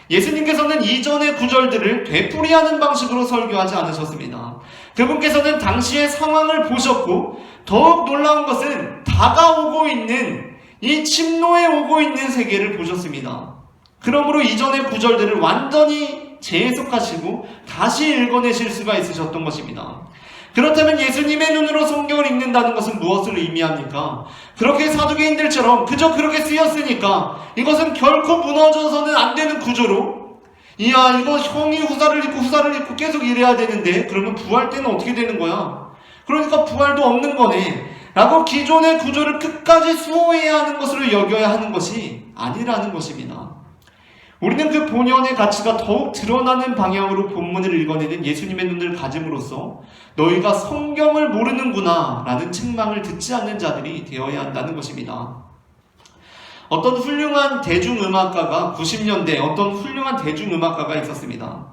Speaker 4: 예수님께서는 이전의 구절들을 되풀이하는 방식으로 설교하지 않으셨습니다. 그분께서는 당시의 상황을 보셨고 더욱 놀라운 것은 다가오고 있는 이 침노에 오고 있는 세계를 보셨습니다. 그러므로 이전의 구절들을 완전히 재해석하시고 다시 읽어내실 수가 있으셨던 것입니다. 그렇다면 예수님의 눈으로 성경을 읽는다는 것은 무엇을 의미합니까? 그렇게 사두개인들처럼 그저 그렇게 쓰였으니까 이것은 결코 무너져서는 안 되는 구조로 이야 이거 형이 후사를 입고 계속 이래야 되는데 그러면 부활 때는 어떻게 되는 거야? 그러니까 부활도 없는 거네 라고 기존의 구조를 끝까지 수호해야 하는 것으로 여겨야 하는 것이 아니라는 것입니다. 우리는 그 본연의 가치가 더욱 드러나는 방향으로 본문을 읽어내는 예수님의 눈을 가짐으로써 너희가 성경을 모르는구나 라는 책망을 듣지 않는 자들이 되어야 한다는 것입니다. 어떤 훌륭한 대중음악가가 90년대 어떤 훌륭한 대중음악가가 있었습니다.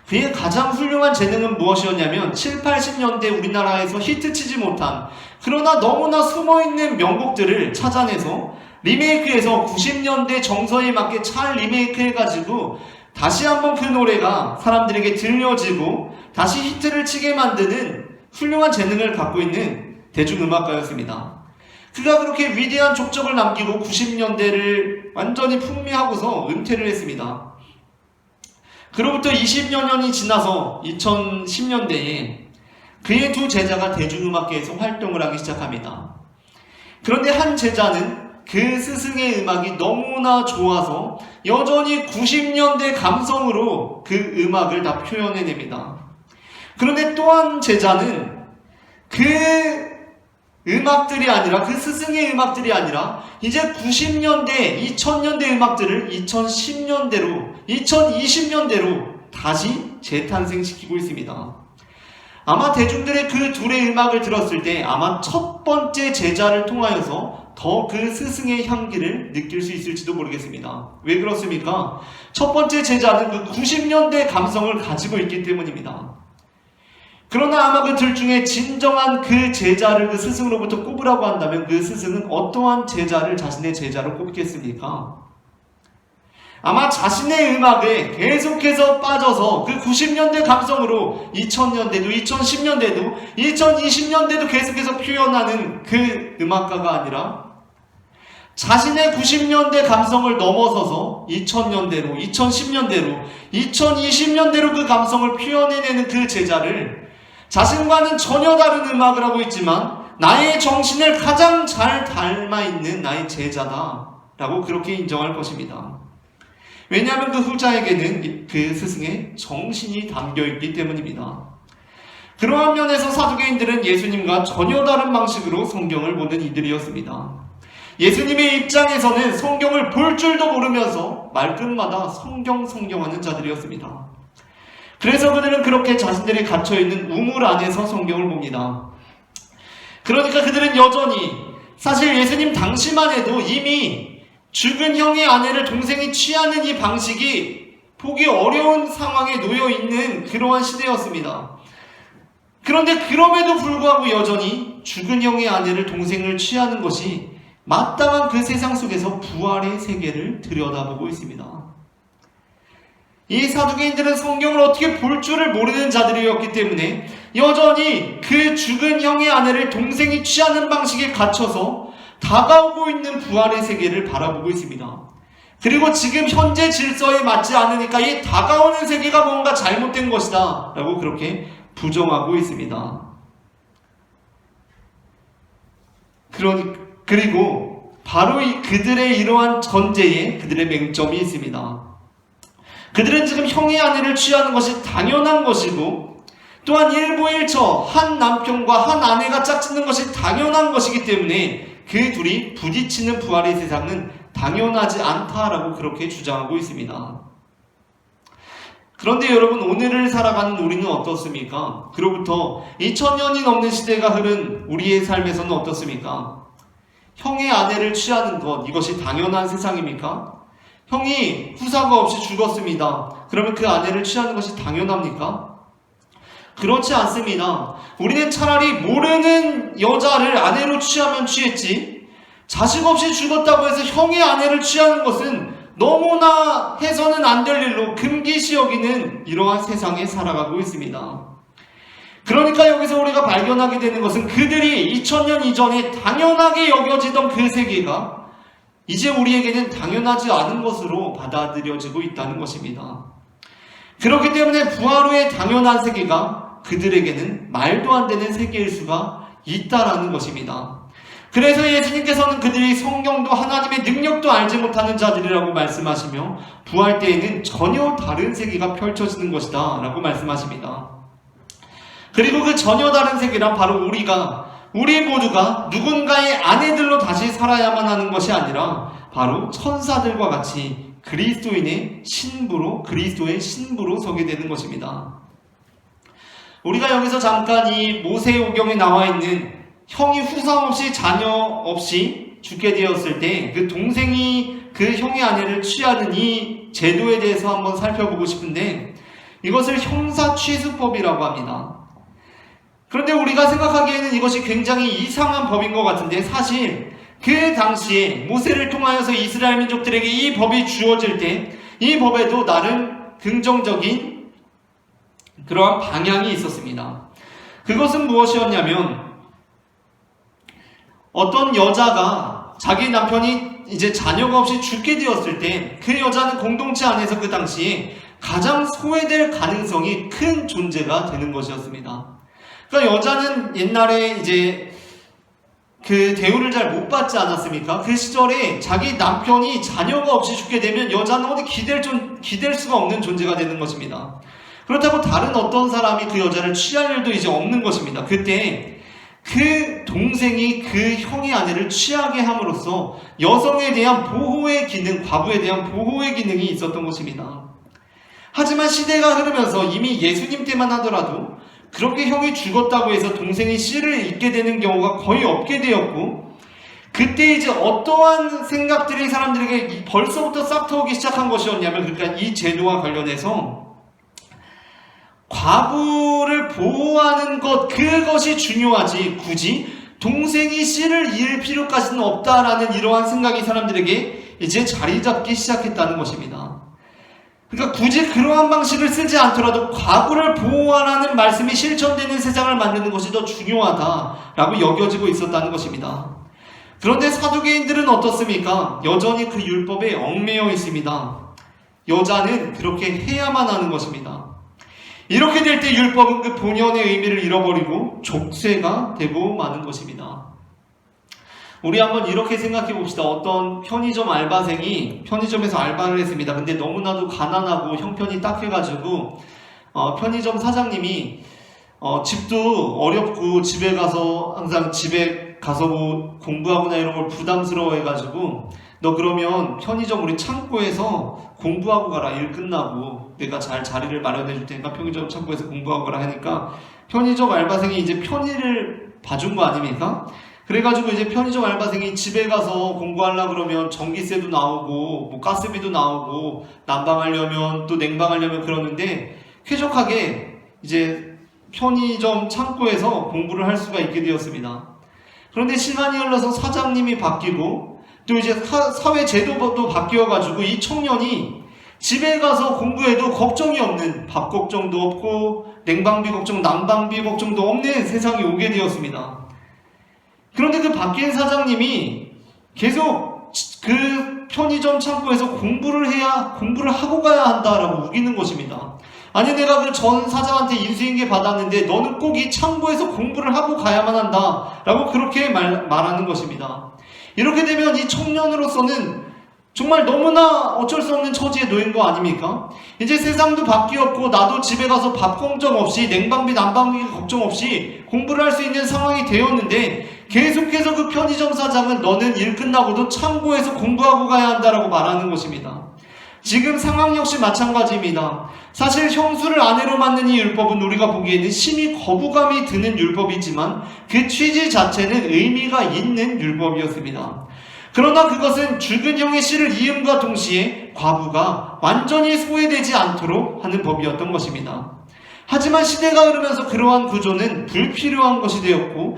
Speaker 4: 그의 가장 훌륭한 재능은 무엇이었냐면 7, 80년대 우리나라에서 히트치지 못한 그러나 너무나 숨어있는 명곡들을 찾아내서 리메이크해서 90년대 정서에 맞게 잘 리메이크해가지고 다시 한번 그 노래가 사람들에게 들려지고 다시 히트를 치게 만드는 훌륭한 재능을 갖고 있는 대중음악가였습니다. 그가 그렇게 위대한 족적을 남기고 90년대를 완전히 풍미하고서 은퇴를 했습니다. 그로부터 20여 년이 지나서 2010년대에 그의 두 제자가 대중음악계에서 활동을 하기 시작합니다. 그런데 한 제자는 그 스승의 음악이 너무나 좋아서 여전히 90년대 감성으로 그 음악을 다 표현해냅니다. 그런데 또 한 제자는 그 음악들이 아니라 그 스승의 음악들이 아니라 이제 90년대, 2000년대 음악들을 2010년대로, 2020년대로 다시 재탄생시키고 있습니다. 아마 대중들의 그 둘의 음악을 들었을 때 아마 첫 번째 제자를 통하여서 더 그 스승의 향기를 느낄 수 있을지도 모르겠습니다. 왜 그렇습니까? 첫 번째 제자는 그 90년대 감성을 가지고 있기 때문입니다. 그러나 아마 그 둘 중에 진정한 그 제자를 그 스승으로부터 꼽으라고 한다면 그 스승은 어떠한 제자를 자신의 제자로 꼽겠습니까? 아마 자신의 음악에 계속해서 빠져서 그 90년대 감성으로 2000년대도 2010년대도 2020년대도 계속해서 표현하는 그 음악가가 아니라 자신의 90년대 감성을 넘어서서 2000년대로 2010년대로 2020년대로 그 감성을 표현해내는 그 제자를 자신과는 전혀 다른 음악을 하고 있지만 나의 정신을 가장 잘 닮아있는 나의 제자다 라고 그렇게 인정할 것입니다. 왜냐하면 그 후자에게는 그 스승의 정신이 담겨있기 때문입니다. 그러한 면에서 사두개인들은 예수님과 전혀 다른 방식으로 성경을 보는 이들이었습니다. 예수님의 입장에서는 성경을 볼 줄도 모르면서 말끝마다 성경하는 자들이었습니다. 그래서 그들은 그렇게 자신들이 갇혀있는 우물 안에서 성경을 봅니다. 그러니까 그들은 여전히 사실 예수님 당시만 해도 이미 죽은 형의 아내를 동생이 취하는 이 방식이 보기 어려운 상황에 놓여있는 그러한 시대였습니다. 그런데 그럼에도 불구하고 여전히 죽은 형의 아내를 동생을 취하는 것이 마땅한 그 세상 속에서 부활의 세계를 들여다보고 있습니다. 이 사두개인들은 성경을 어떻게 볼 줄을 모르는 자들이었기 때문에 여전히 그 죽은 형의 아내를 동생이 취하는 방식에 갇혀서 다가오고 있는 부활의 세계를 바라보고 있습니다. 그리고 지금 현재 질서에 맞지 않으니까 이 다가오는 세계가 뭔가 잘못된 것이다 라고 그렇게 부정하고 있습니다. 그리고 바로 그들의 이러한 전제에 그들의 맹점이 있습니다. 그들은 지금 형의 아내를 취하는 것이 당연한 것이고 또한 일부일처 한 남편과 한 아내가 짝짓는 것이 당연한 것이기 때문에 그 둘이 부딪히는 부활의 세상은 당연하지 않다라고 그렇게 주장하고 있습니다. 그런데 여러분, 오늘을 살아가는 우리는 어떻습니까? 그로부터 2000년이 넘는 시대가 흐른 우리의 삶에서는 어떻습니까? 형의 아내를 취하는 것, 이것이 당연한 세상입니까? 형이 후사가 없이 죽었습니다. 그러면 그 아내를 취하는 것이 당연합니까? 그렇지 않습니다. 우리는 차라리 모르는 여자를 아내로 취하면 취했지, 자식 없이 죽었다고 해서 형의 아내를 취하는 것은 너무나 해서는 안 될 일로 금기시 여기는 이러한 세상에 살아가고 있습니다. 그러니까 여기서 우리가 발견하게 되는 것은 그들이 2000년 이전에 당연하게 여겨지던 그 세계가 이제 우리에게는 당연하지 않은 것으로 받아들여지고 있다는 것입니다. 그렇기 때문에 부활 후의 당연한 세계가 그들에게는 말도 안 되는 세계일 수가 있다라는 것입니다. 그래서 예수님께서는 그들이 성경도 하나님의 능력도 알지 못하는 자들이라고 말씀하시며 부활 때에는 전혀 다른 세계가 펼쳐지는 것이다 라고 말씀하십니다. 그리고 그 전혀 다른 세계란 바로 우리 모두가 누군가의 아내들로 다시 살아야만 하는 것이 아니라 바로 천사들과 같이 그리스도의 신부로 서게 되는 것입니다. 우리가 여기서 잠깐 이 모세오경에 나와 있는 형이 후상 없이 자녀 없이 죽게 되었을 때 그 동생이 그 형의 아내를 취하는 이 제도에 대해서 한번 살펴보고 싶은데, 이것을 형사취수법이라고 합니다. 그런데 우리가 생각하기에는 이것이 굉장히 이상한 법인 것 같은데, 사실 그 당시에 모세를 통하여서 이스라엘 민족들에게 이 법이 주어질 때 이 법에도 나름 긍정적인 그러한 방향이 있었습니다. 그것은 무엇이었냐면, 어떤 여자가 자기 남편이 이제 자녀가 없이 죽게 되었을 때 그 여자는 공동체 안에서 그 당시에 가장 소외될 가능성이 큰 존재가 되는 것이었습니다. 그러니까 여자는 옛날에 이제 그 대우를 잘 못 받지 않았습니까? 그 시절에 자기 남편이 자녀가 없이 죽게 되면 여자는 어디 기댈 수가 없는 존재가 되는 것입니다. 그렇다고 다른 어떤 사람이 그 여자를 취할 일도 이제 없는 것입니다. 그때 그 동생이 그 형의 아내를 취하게 함으로써 여성에 대한 보호의 기능, 과부에 대한 보호의 기능이 있었던 것입니다. 하지만 시대가 흐르면서 이미 예수님 때만 하더라도 그렇게 형이 죽었다고 해서 동생이 씨를 잇게 되는 경우가 거의 없게 되었고, 그때 이제 어떠한 생각들이 사람들에게 벌써부터 싹 트오기 시작한 것이었냐면, 그러니까 이 제도와 관련해서 과부를 보호하는 것, 그것이 중요하지 굳이 동생이 씨를 이을 필요까지는 없다라는 이러한 생각이 사람들에게 이제 자리 잡기 시작했다는 것입니다. 그러니까 굳이 그러한 방식을 쓰지 않더라도 과부를 보호하라는 말씀이 실천되는 세상을 만드는 것이 더 중요하다라고 여겨지고 있었다는 것입니다. 그런데 사두개인들은 어떻습니까? 여전히 그 율법에 얽매여 있습니다. 여자는 그렇게 해야만 하는 것입니다. 이렇게 될 때 율법은 그 본연의 의미를 잃어버리고 족쇄가 되고 마는 것입니다. 우리 한번 이렇게 생각해 봅시다. 어떤 편의점 알바생이 편의점에서 알바를 했습니다. 근데 너무나도 가난하고 형편이 딱해가지고 편의점 사장님이 집도 어렵고 집에 가서 뭐 공부하거나 이런 걸 부담스러워 해가지고 너 그러면 편의점 우리 창고에서 공부하고 가라. 일 끝나고 내가 잘 자리를 마련해 줄 테니까 편의점 창고에서 공부하고 가라 하니까 편의점 알바생이 이제 편의를 봐준 거 아닙니까? 그래가지고 이제 편의점 알바생이 집에 가서 공부하려고 그러면 전기세도 나오고 뭐 가스비도 나오고 난방하려면 또 냉방하려면 그러는데 쾌적하게 이제 편의점 창고에서 공부를 할 수가 있게 되었습니다. 그런데 시간이 흘러서 사장님이 바뀌고 또 이제 사회 제도도 바뀌어가지고 이 청년이 집에 가서 공부해도 걱정이 없는, 밥 걱정도 없고 냉방비 걱정, 난방비 걱정도 없는 세상이 오게 되었습니다. 그런데 그 바뀐 사장님이 계속 그 편의점 창고에서 공부를 하고 가야 한다라고 우기는 것입니다. 아니 내가 그 전 사장한테 인수인계 받았는데 너는 꼭 이 창고에서 공부를 하고 가야만 한다라고 그렇게 말하는 것입니다. 이렇게 되면 이 청년으로서는 정말 너무나 어쩔 수 없는 처지에 놓인 거 아닙니까? 이제 세상도 바뀌었고 나도 집에 가서 밥 걱정 없이 냉방비 난방비 걱정 없이 공부를 할 수 있는 상황이 되었는데 계속해서 그 편의점 사장은 너는 일 끝나고도 창고에서 공부하고 가야 한다라고 말하는 것입니다. 지금 상황 역시 마찬가지입니다. 사실 형수를 아내로 맡는 이 율법은 우리가 보기에는 심히 거부감이 드는 율법이지만 그 취지 자체는 의미가 있는 율법이었습니다. 그러나 그것은 죽은 형의 씨를 이음과 동시에 과부가 완전히 소외되지 않도록 하는 법이었던 것입니다. 하지만 시대가 흐르면서 그러한 구조는 불필요한 것이 되었고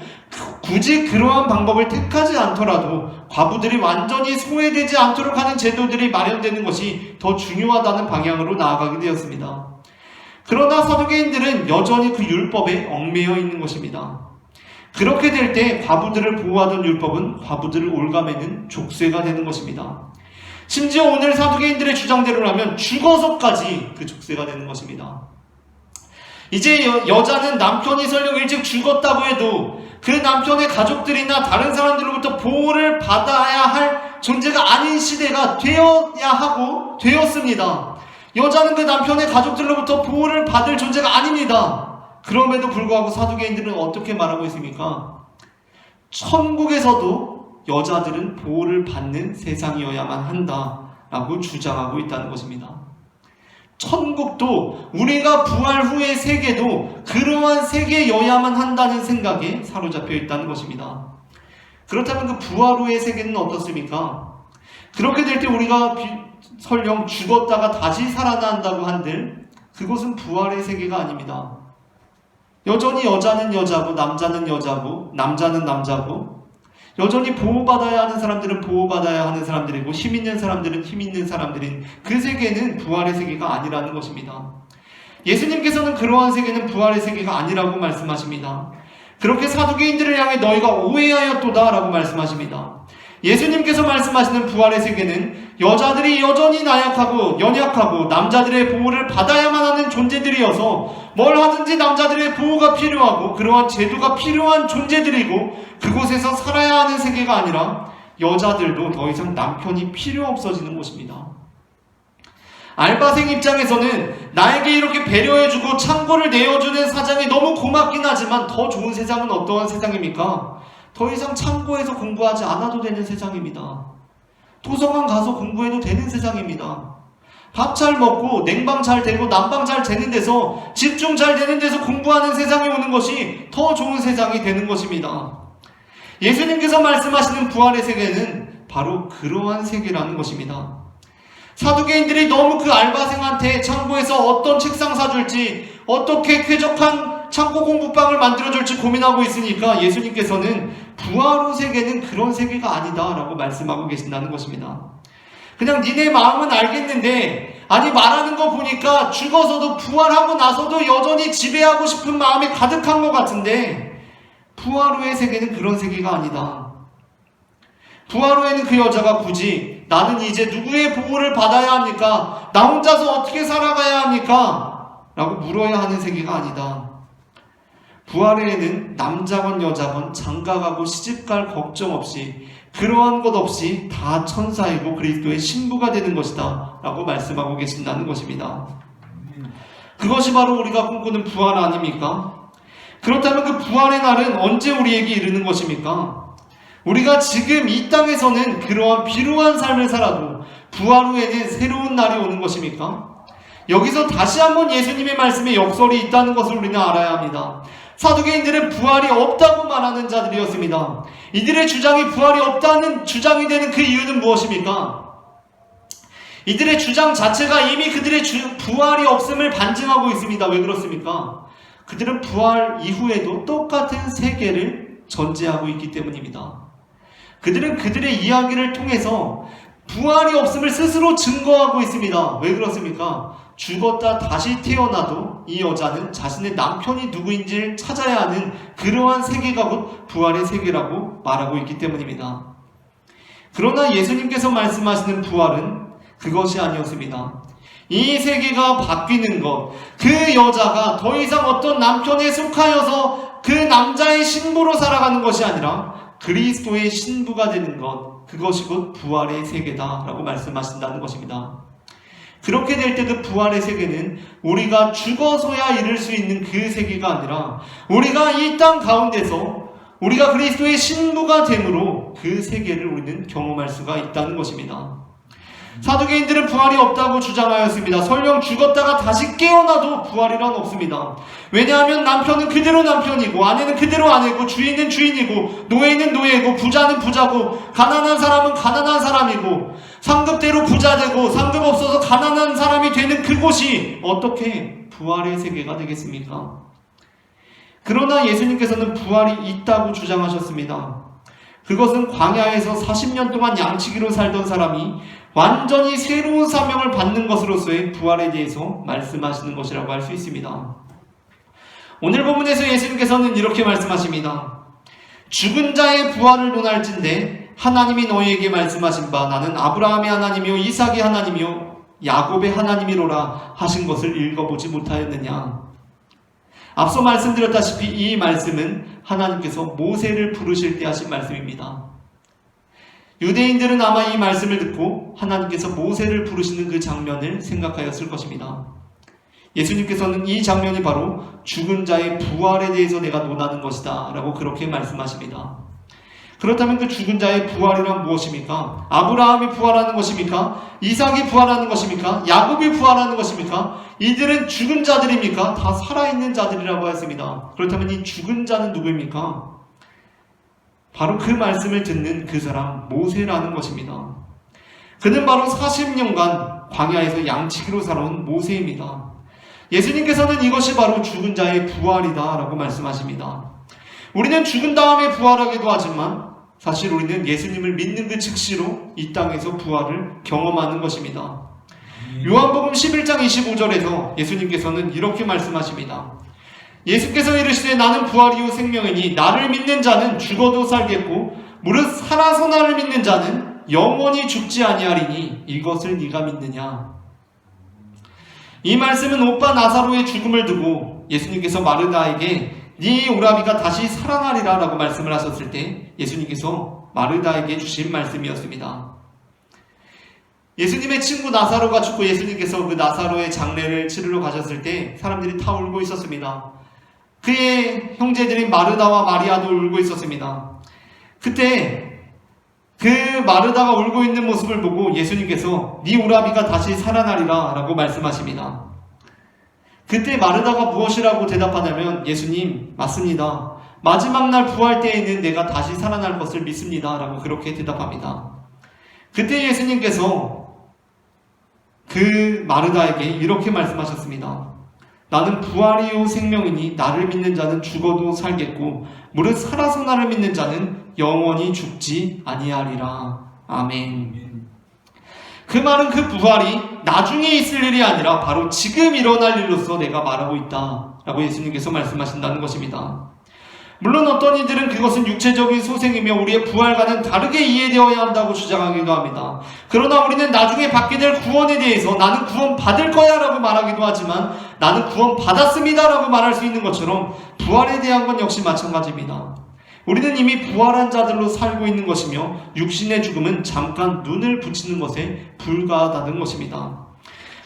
Speaker 4: 굳이 그러한 방법을 택하지 않더라도 과부들이 완전히 소외되지 않도록 하는 제도들이 마련되는 것이 더 중요하다는 방향으로 나아가게 되었습니다. 그러나 사두개인들은 여전히 그 율법에 얽매여 있는 것입니다. 그렇게 될 때 과부들을 보호하던 율법은 과부들을 올가매는 족쇄가 되는 것입니다. 심지어 오늘 사두개인들의 주장대로라면 죽어서까지 그 족쇄가 되는 것입니다. 이제 여자는 남편이 설령 일찍 죽었다고 해도 그 남편의 가족들이나 다른 사람들로부터 보호를 받아야 할 존재가 아닌 시대가 되었습니다. 여자는 그 남편의 가족들로부터 보호를 받을 존재가 아닙니다. 그럼에도 불구하고 사두개인들은 어떻게 말하고 있습니까? 천국에서도 여자들은 보호를 받는 세상이어야만 한다라고 주장하고 있다는 것입니다. 천국도 우리가 부활 후의 세계도 그러한 세계여야만 한다는 생각에 사로잡혀 있다는 것입니다. 그렇다면 그 부활 후의 세계는 어떻습니까? 그렇게 될 때 우리가 설령 죽었다가 다시 살아난다고 한들 그것은 부활의 세계가 아닙니다. 여전히 여자는 여자고 남자는 여자고 남자는 남자고 여전히 보호받아야 하는 사람들은 보호받아야 하는 사람들이고 힘 있는 사람들은 힘 있는 사람들인 그 세계는 부활의 세계가 아니라는 것입니다. 예수님께서는 그러한 세계는 부활의 세계가 아니라고 말씀하십니다. 그렇게 사두개인들을 향해 너희가 오해하였도다 라고 말씀하십니다. 예수님께서 말씀하시는 부활의 세계는 여자들이 여전히 나약하고 연약하고 남자들의 보호를 받아야만 하는 존재들이어서 뭘 하든지 남자들의 보호가 필요하고 그러한 제도가 필요한 존재들이고 그곳에서 살아야 하는 세계가 아니라 여자들도 더 이상 남편이 필요 없어지는 곳입니다. 알바생 입장에서는 나에게 이렇게 배려해주고 창고를 내어주는 사장이 너무 고맙긴 하지만 더 좋은 세상은 어떠한 세상입니까? 더 이상 창고에서 공부하지 않아도 되는 세상입니다. 도서관 가서 공부해도 되는 세상입니다. 밥 잘 먹고 냉방 잘 되고 난방 잘 되는 데서 집중 잘 되는 데서 공부하는 세상이 오는 것이 더 좋은 세상이 되는 것입니다. 예수님께서 말씀하시는 부활의 세계는 바로 그러한 세계라는 것입니다. 사두개인들이 너무 그 알바생한테 창고에서 어떤 책상 사줄지 어떻게 쾌적한 창고 공부방을 만들어줄지 고민하고 있으니까 예수님께서는 부활 후 세계는 그런 세계가 아니다 라고 말씀하고 계신다는 것입니다. 그냥 니네 마음은 알겠는데 아니 말하는 거 보니까 죽어서도 부활하고 나서도 여전히 지배하고 싶은 마음이 가득한 것 같은데 부활 후의 세계는 그런 세계가 아니다. 부활 후에는 그 여자가 굳이 나는 이제 누구의 보호를 받아야 합니까? 나 혼자서 어떻게 살아가야 합니까? 라고 물어야 하는 세계가 아니다. 부활 후에는 남자건 여자건 장가가고 시집갈 걱정 없이 그러한 것 없이 다 천사이고 그리스도의 신부가 되는 것이다 라고 말씀하고 계신다는 것입니다. 그것이 바로 우리가 꿈꾸는 부활 아닙니까? 그렇다면 그 부활의 날은 언제 우리에게 이르는 것입니까? 우리가 지금 이 땅에서는 그러한 비루한 삶을 살아도 부활 후에는 새로운 날이 오는 것입니까? 여기서 다시 한번 예수님의 말씀에 역설이 있다는 것을 우리는 알아야 합니다. 사두개인들은 부활이 없다고 말하는 자들이었습니다. 이들의 주장이 부활이 없다는 주장이 되는 그 이유는 무엇입니까? 이들의 주장 자체가 이미 그들의 부활이 없음을 반증하고 있습니다. 왜 그렇습니까? 그들은 부활 이후에도 똑같은 세계를 전제하고 있기 때문입니다. 그들은 그들의 이야기를 통해서 부활이 없음을 스스로 증거하고 있습니다. 왜 그렇습니까? 죽었다 다시 태어나도 이 여자는 자신의 남편이 누구인지를 찾아야 하는 그러한 세계가 곧 부활의 세계라고 말하고 있기 때문입니다. 그러나 예수님께서 말씀하시는 부활은 그것이 아니었습니다. 이 세계가 바뀌는 것, 그 여자가 더 이상 어떤 남편에 속하여서 그 남자의 신부로 살아가는 것이 아니라 그리스도의 신부가 되는 것, 그것이 곧 부활의 세계다라고 말씀하신다는 것입니다. 그렇게 될 때 그 부활의 세계는 우리가 죽어서야 이룰 수 있는 그 세계가 아니라 우리가 이 땅 가운데서 우리가 그리스도의 신부가 됨으로 그 세계를 우리는 경험할 수가 있다는 것입니다. 사두개인들은 부활이 없다고 주장하였습니다. 설령 죽었다가 다시 깨어나도 부활이란 없습니다. 왜냐하면 남편은 그대로 남편이고 아내는 그대로 아내고 주인은 주인이고 노예는 노예고 부자는 부자고 가난한 사람은 가난한 사람이고 상급대로 부자 되고 상급 없어서 가난한 사람이 되는 그곳이 어떻게 부활의 세계가 되겠습니까? 그러나 예수님께서는 부활이 있다고 주장하셨습니다. 그것은 광야에서 40년 동안 양치기로 살던 사람이 완전히 새로운 사명을 받는 것으로서의 부활에 대해서 말씀하시는 것이라고 할 수 있습니다. 오늘 본문에서 예수님께서는 이렇게 말씀하십니다. 죽은 자의 부활을 논할진대 하나님이 너희에게 말씀하신 바 나는 아브라함의 하나님이요 이삭의 하나님이요 야곱의 하나님이로라 하신 것을 읽어보지 못하였느냐. 앞서 말씀드렸다시피 이 말씀은 하나님께서 모세를 부르실 때 하신 말씀입니다. 유대인들은 아마 이 말씀을 듣고 하나님께서 모세를 부르시는 그 장면을 생각하였을 것입니다. 예수님께서는 이 장면이 바로 죽은 자의 부활에 대해서 내가 논하는 것이다 라고 그렇게 말씀하십니다. 그렇다면 그 죽은 자의 부활이란 무엇입니까? 아브라함이 부활하는 것입니까? 이삭이 부활하는 것입니까? 야곱이 부활하는 것입니까? 이들은 죽은 자들입니까? 다 살아있는 자들이라고 했습니다. 그렇다면 이 죽은 자는 누구입니까? 바로 그 말씀을 듣는 그 사람 모세라는 것입니다. 그는 바로 40년간 광야에서 양치기로 살아온 모세입니다. 예수님께서는 이것이 바로 죽은 자의 부활이다 라고 말씀하십니다. 우리는 죽은 다음에 부활하기도 하지만 사실 우리는 예수님을 믿는 그 즉시로 이 땅에서 부활을 경험하는 것입니다. 요한복음 11장 25절에서 예수님께서는 이렇게 말씀하십니다. 예수께서 이르시되 나는 부활이요 생명이니 나를 믿는 자는 죽어도 살겠고 무릇 살아서 나를 믿는 자는 영원히 죽지 아니하리니 이것을 네가 믿느냐. 이 말씀은 오빠 나사로의 죽음을 두고 예수님께서 마르다에게 네 오라비가 다시 살아나리라 라고 말씀을 하셨을 때 예수님께서 마르다에게 주신 말씀이었습니다. 예수님의 친구 나사로가 죽고 예수님께서 그 나사로의 장례를 치르러 가셨을 때 사람들이 다 울고 있었습니다. 그의 형제들인 마르다와 마리아도 울고 있었습니다. 그때 그 마르다가 울고 있는 모습을 보고 예수님께서 네 오라비가 다시 살아나리라 라고 말씀하십니다. 그때 마르다가 무엇이라고 대답하냐면 예수님 맞습니다. 마지막 날 부활 때에는 내가 다시 살아날 것을 믿습니다 라고 그렇게 대답합니다. 그때 예수님께서 그 마르다에게 이렇게 말씀하셨습니다. 나는 부활이요 생명이니 나를 믿는 자는 죽어도 살겠고 무릇 살아서 나를 믿는 자는 영원히 죽지 아니하리라. 아멘. 그 말은 그 부활이 나중에 있을 일이 아니라 바로 지금 일어날 일로서 내가 말하고 있다 라고 예수님께서 말씀하신다는 것입니다. 물론 어떤 이들은 그것은 육체적인 소생이며 우리의 부활과는 다르게 이해되어야 한다고 주장하기도 합니다. 그러나 우리는 나중에 받게 될 구원에 대해서 나는 구원 받을 거야 라고 말하기도 하지만 나는 구원 받았습니다 라고 말할 수 있는 것처럼 부활에 대한 건 역시 마찬가지입니다. 우리는 이미 부활한 자들로 살고 있는 것이며 육신의 죽음은 잠깐 눈을 붙이는 것에 불과하다는 것입니다.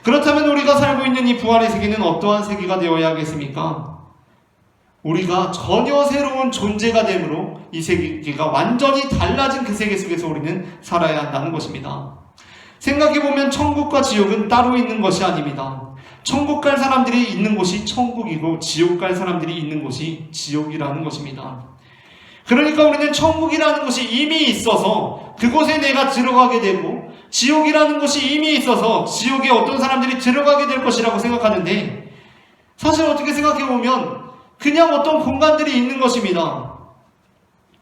Speaker 4: 그렇다면 우리가 살고 있는 이 부활의 세계는 어떠한 세계가 되어야 하겠습니까? 우리가 전혀 새로운 존재가 되므로 이 세계가 완전히 달라진 그 세계 속에서 우리는 살아야 한다는 것입니다. 생각해보면 천국과 지옥은 따로 있는 것이 아닙니다. 천국 갈 사람들이 있는 곳이 천국이고 지옥 갈 사람들이 있는 곳이 지옥이라는 것입니다. 그러니까 우리는 천국이라는 곳이 이미 있어서 그곳에 내가 들어가게 되고 지옥이라는 곳이 이미 있어서 지옥에 어떤 사람들이 들어가게 될 것이라고 생각하는데 사실 어떻게 생각해보면 그냥 어떤 공간들이 있는 것입니다.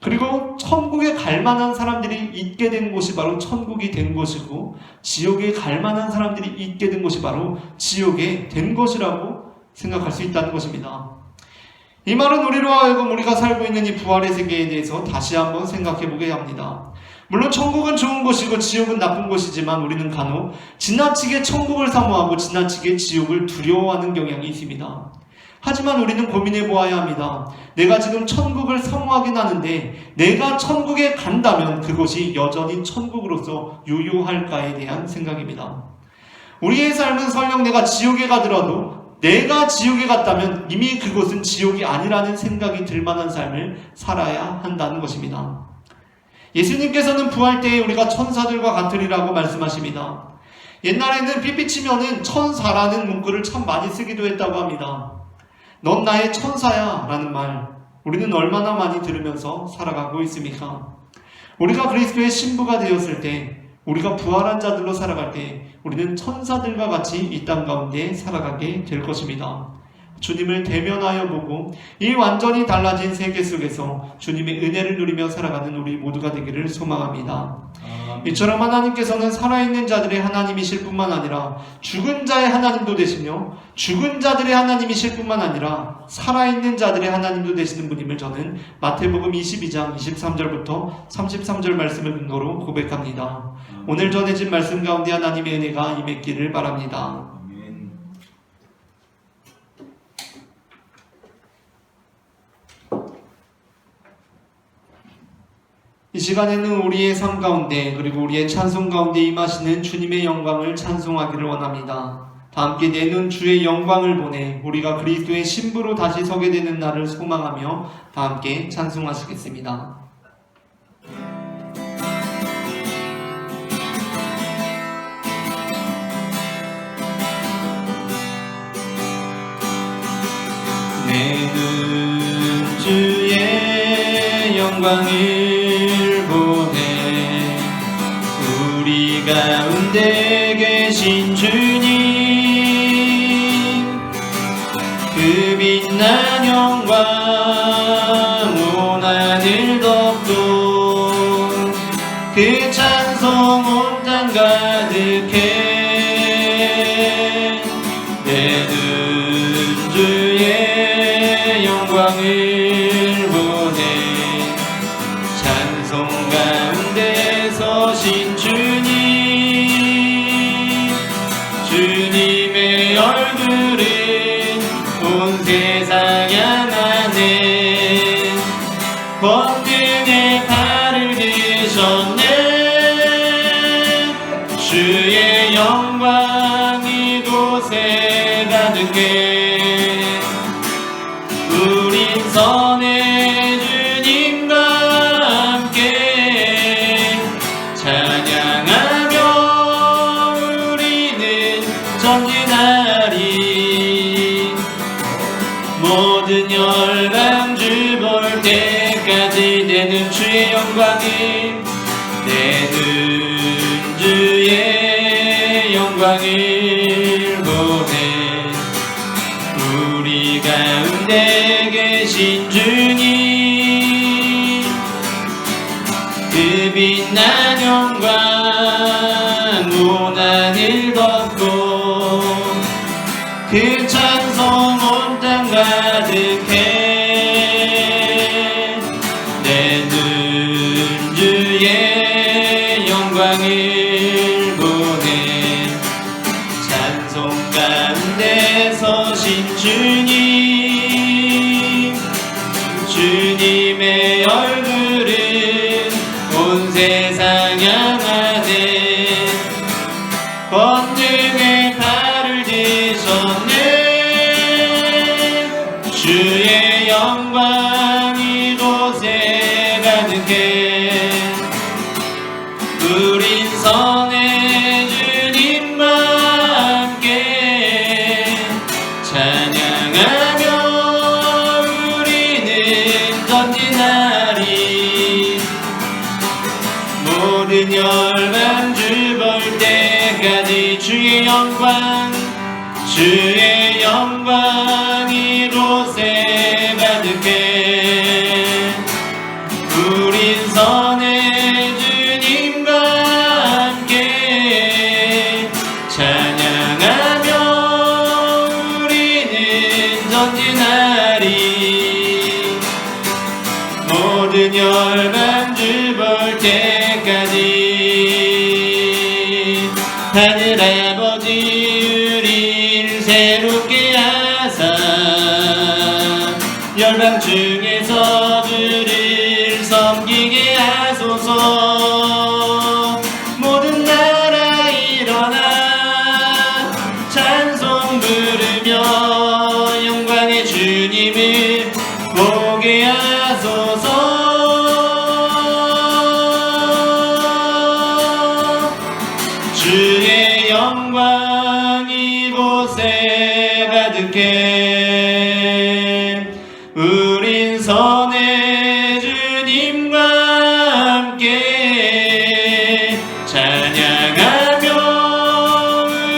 Speaker 4: 그리고 천국에 갈 만한 사람들이 있게 된 곳이 바로 천국이 된 것이고 지옥에 갈 만한 사람들이 있게 된 곳이 바로 지옥에 된 것이라고 생각할 수 있다는 것입니다. 이 말은 우리로 하여금 우리가 살고 있는 이 부활의 세계에 대해서 다시 한번 생각해보게 합니다. 물론 천국은 좋은 곳이고 지옥은 나쁜 곳이지만 우리는 간혹 지나치게 천국을 사모하고 지나치게 지옥을 두려워하는 경향이 있습니다. 하지만 우리는 고민해 보아야 합니다. 내가 지금 천국을 사모하긴 하는데 내가 천국에 간다면 그것이 여전히 천국으로서 유효할까에 대한 생각입니다. 우리의 삶은 설령 내가 지옥에 가더라도 내가 지옥에 갔다면 이미 그곳은 지옥이 아니라는 생각이 들 만한 삶을 살아야 한다는 것입니다. 예수님께서는 부활 때에 우리가 천사들과 같으리라고 말씀하십니다. 옛날에는 삐삐치면은 천사라는 문구를 참 많이 쓰기도 했다고 합니다. 넌 나의 천사야 라는 말 우리는 얼마나 많이 들으면서 살아가고 있습니까? 우리가 그리스도의 신부가 되었을 때 우리가 부활한 자들로 살아갈 때 우리는 천사들과 같이 이 땅 가운데 살아가게 될 것입니다. 주님을 대면하여 보고 이 완전히 달라진 세계 속에서 주님의 은혜를 누리며 살아가는 우리 모두가 되기를 소망합니다. 이처럼 하나님께서는 살아있는 자들의 하나님이실 뿐만 아니라 죽은 자의 하나님도 되시며 죽은 자들의 하나님이실 뿐만 아니라 살아있는 자들의 하나님도 되시는 분임을 저는 마태복음 22장 23절부터 33절 말씀을 근거로 고백합니다. 오늘 전해진 말씀 가운데 하나님의 은혜가 임했기를 바랍니다.
Speaker 3: 아멘.
Speaker 4: 이 시간에는 우리의 삶 가운데 그리고 우리의 찬송 가운데 임하시는 주님의 영광을 찬송하기를 원합니다. 다 함께 내는 주의 영광을 보내 우리가 그리스도의 신부로 다시 서게 되는 날을 소망하며 다 함께 찬송하시겠습니다. 내는 주의 영광을 보내 우리 가운데 계신 주님 그 빛난 영광 온 하늘 덮고 그 찬송 온 땅 가득해 내는 주의 영광을 보내 찬송 가운데 서신 주님 주님의 얼굴은 온 세상 향하네 권능의 발을 드셨네 주의 영광 이곳에 가득해 우린 선의 주님과 함께 찬양하며 우리는 전진하리 모든 열방 주 볼 때까지 내는 주의 영광을 내는 주의 영광을 보내 우리 가운데 계신 주님 그 빛난 영광 온 하늘 덮고 그 찬송 온 땅 가득해 내는 주의 영광을 보내 찬송 가운데 서신 주님 주님의 얼굴은 온 세상 향하네 권능의 발을 드셨네 주의 영광 이곳에 가득해 우린 선의 주님과 함께 찬양하며 우리는 전진하리 모든 열방 주 볼 때까지 주의 영광 이곳에 가득해 우린 선의 주님과 함께 찬양하며 우리는 전진하리 모든 열방 주 볼 때까지 하늘 아버지 우릴 새롭게 하사 열방 중에서 주를 섬기게 하소서 모든 나라 일어나 찬송 부르며 영광의 주님을 보게 하소서 주의 영광 이곳에 가득해 우린 선의 주님과 함께 찬양 찬양하며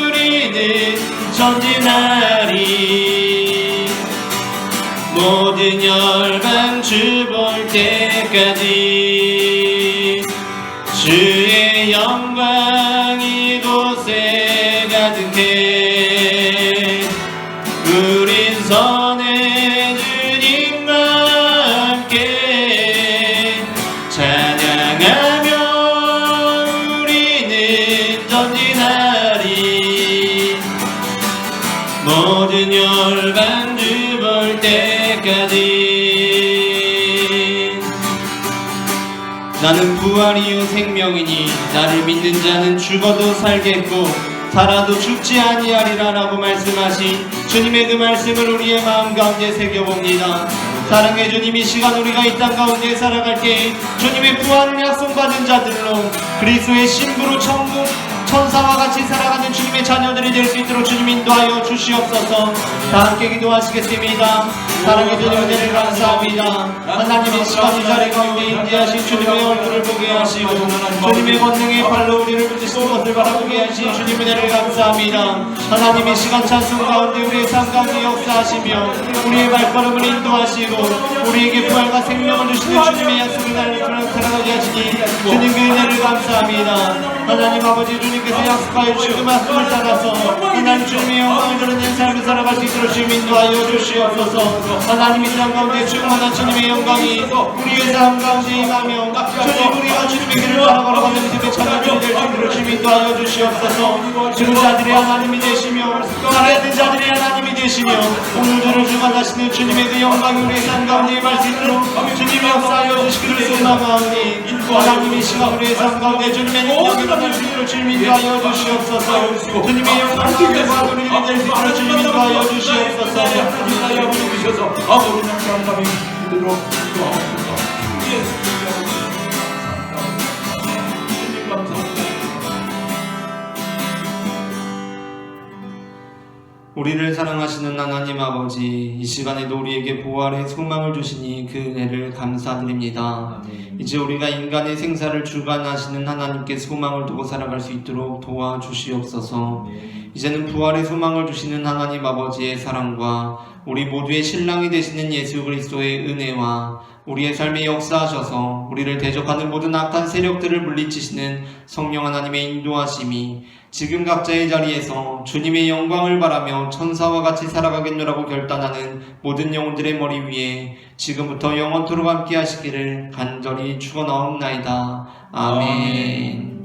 Speaker 4: 우리는 전진하리. 모든 열방 주 볼 때까지 주의 영광 이곳에 가득해. 우린 선의 주님과 함께 찬양하며 우리는 전진하리. 모든 열방 주 볼 때까지. 나는 부활이요 생명이니 나를 믿는 자는 죽어도 살겠고 살아도 죽지 아니하리라 라고 말씀하신 주님의 그 말씀을 우리의 마음 가운데 새겨봅니다. 사랑의 주님, 이 시간 우리가 이 땅 가운데 살아갈 때 주님의 부활을 약속받은 자들로 그리스도의 신부로 천국 천사와 같이 살아가는 주님의 자녀들이 될 수 있도록 주님 인도하여 주시옵소서. 다 함께 기도하시겠습니다. 사랑의 주님, 은혜를 감사합니다. 하나님의 시간 이 자리 가운데 인지하신 주님의 얼굴을 보게 하시고 주님의 권능의 발로 우리를 붙이시는 것을 바라보게 하신 주님 은혜를 감사합니다. 하나님의 시간 찬송 가운데 우리의 삶 가운데 역사하시며 우리의 발걸음을 인도하시고 우리에게 부활과 생명을 주시는 주님의 약속을 살아가게 하시니 주님 그 은혜를 감사합니다. 하나님 아버지, 주님께서 약속하여 주신 그 말씀을 따라서 하나님 주님의 영광을 드러낸 삶을 살아갈 수 있도록 주님 인도하여 주시옵소서. 하나님 이 땅 가운데 충만한 주님의 영광이 우리의 삶 가운데 임하며 주님 우리가 주님의 길을 바라보는 믿음의 자녀들이 될 수 있도록 주님 인도하여 주시옵소서. 죽은 자들의 하나님이 되시며 살아있는 자들의 하나님이 되시며 오늘 주를 주관하시는 주님의 그 영광이 우리의 삶 가운데 임할 수 있도록 주님이 역사하여 주시기를 소망하오니 하나님의 시간 우리의 삶 가운데 주님의 능력이 일어날 수 있도록 주님 인도하여 주시옵소서. 주님의 영광 가운데 우리에게 될 수 있도록 주님 인도하여 주시옵소서.
Speaker 2: 인도하여 주셔서 아버지 감사함이 그대로 기도하옵소서. 주님 감사합니다.
Speaker 4: 우리를 사랑하시는 하나님 아버지, 이 시간에도 우리에게 부활의 소망을 주시니 그 은혜를 감사드립니다. 이제 우리가 인간의 생사를 주관하시는 하나님께 소망을 두고 살아갈 수 있도록 도와주시옵소서. 이제는 부활의 소망을 주시는 하나님 아버지의 사랑과 우리 모두의 신랑이 되시는 예수 그리스도의 은혜와 우리의 삶에 역사하셔서 우리를 대적하는 모든 악한 세력들을 물리치시는 성령 하나님의 인도하심이 지금 각자의 자리에서 주님의 영광을 바라며 천사와 같이 살아가겠노라고 결단하는 모든 영혼들의 머리 위에 지금부터 영원토록 함께 하시기를 간절히 축원하옵나이다. 아멘.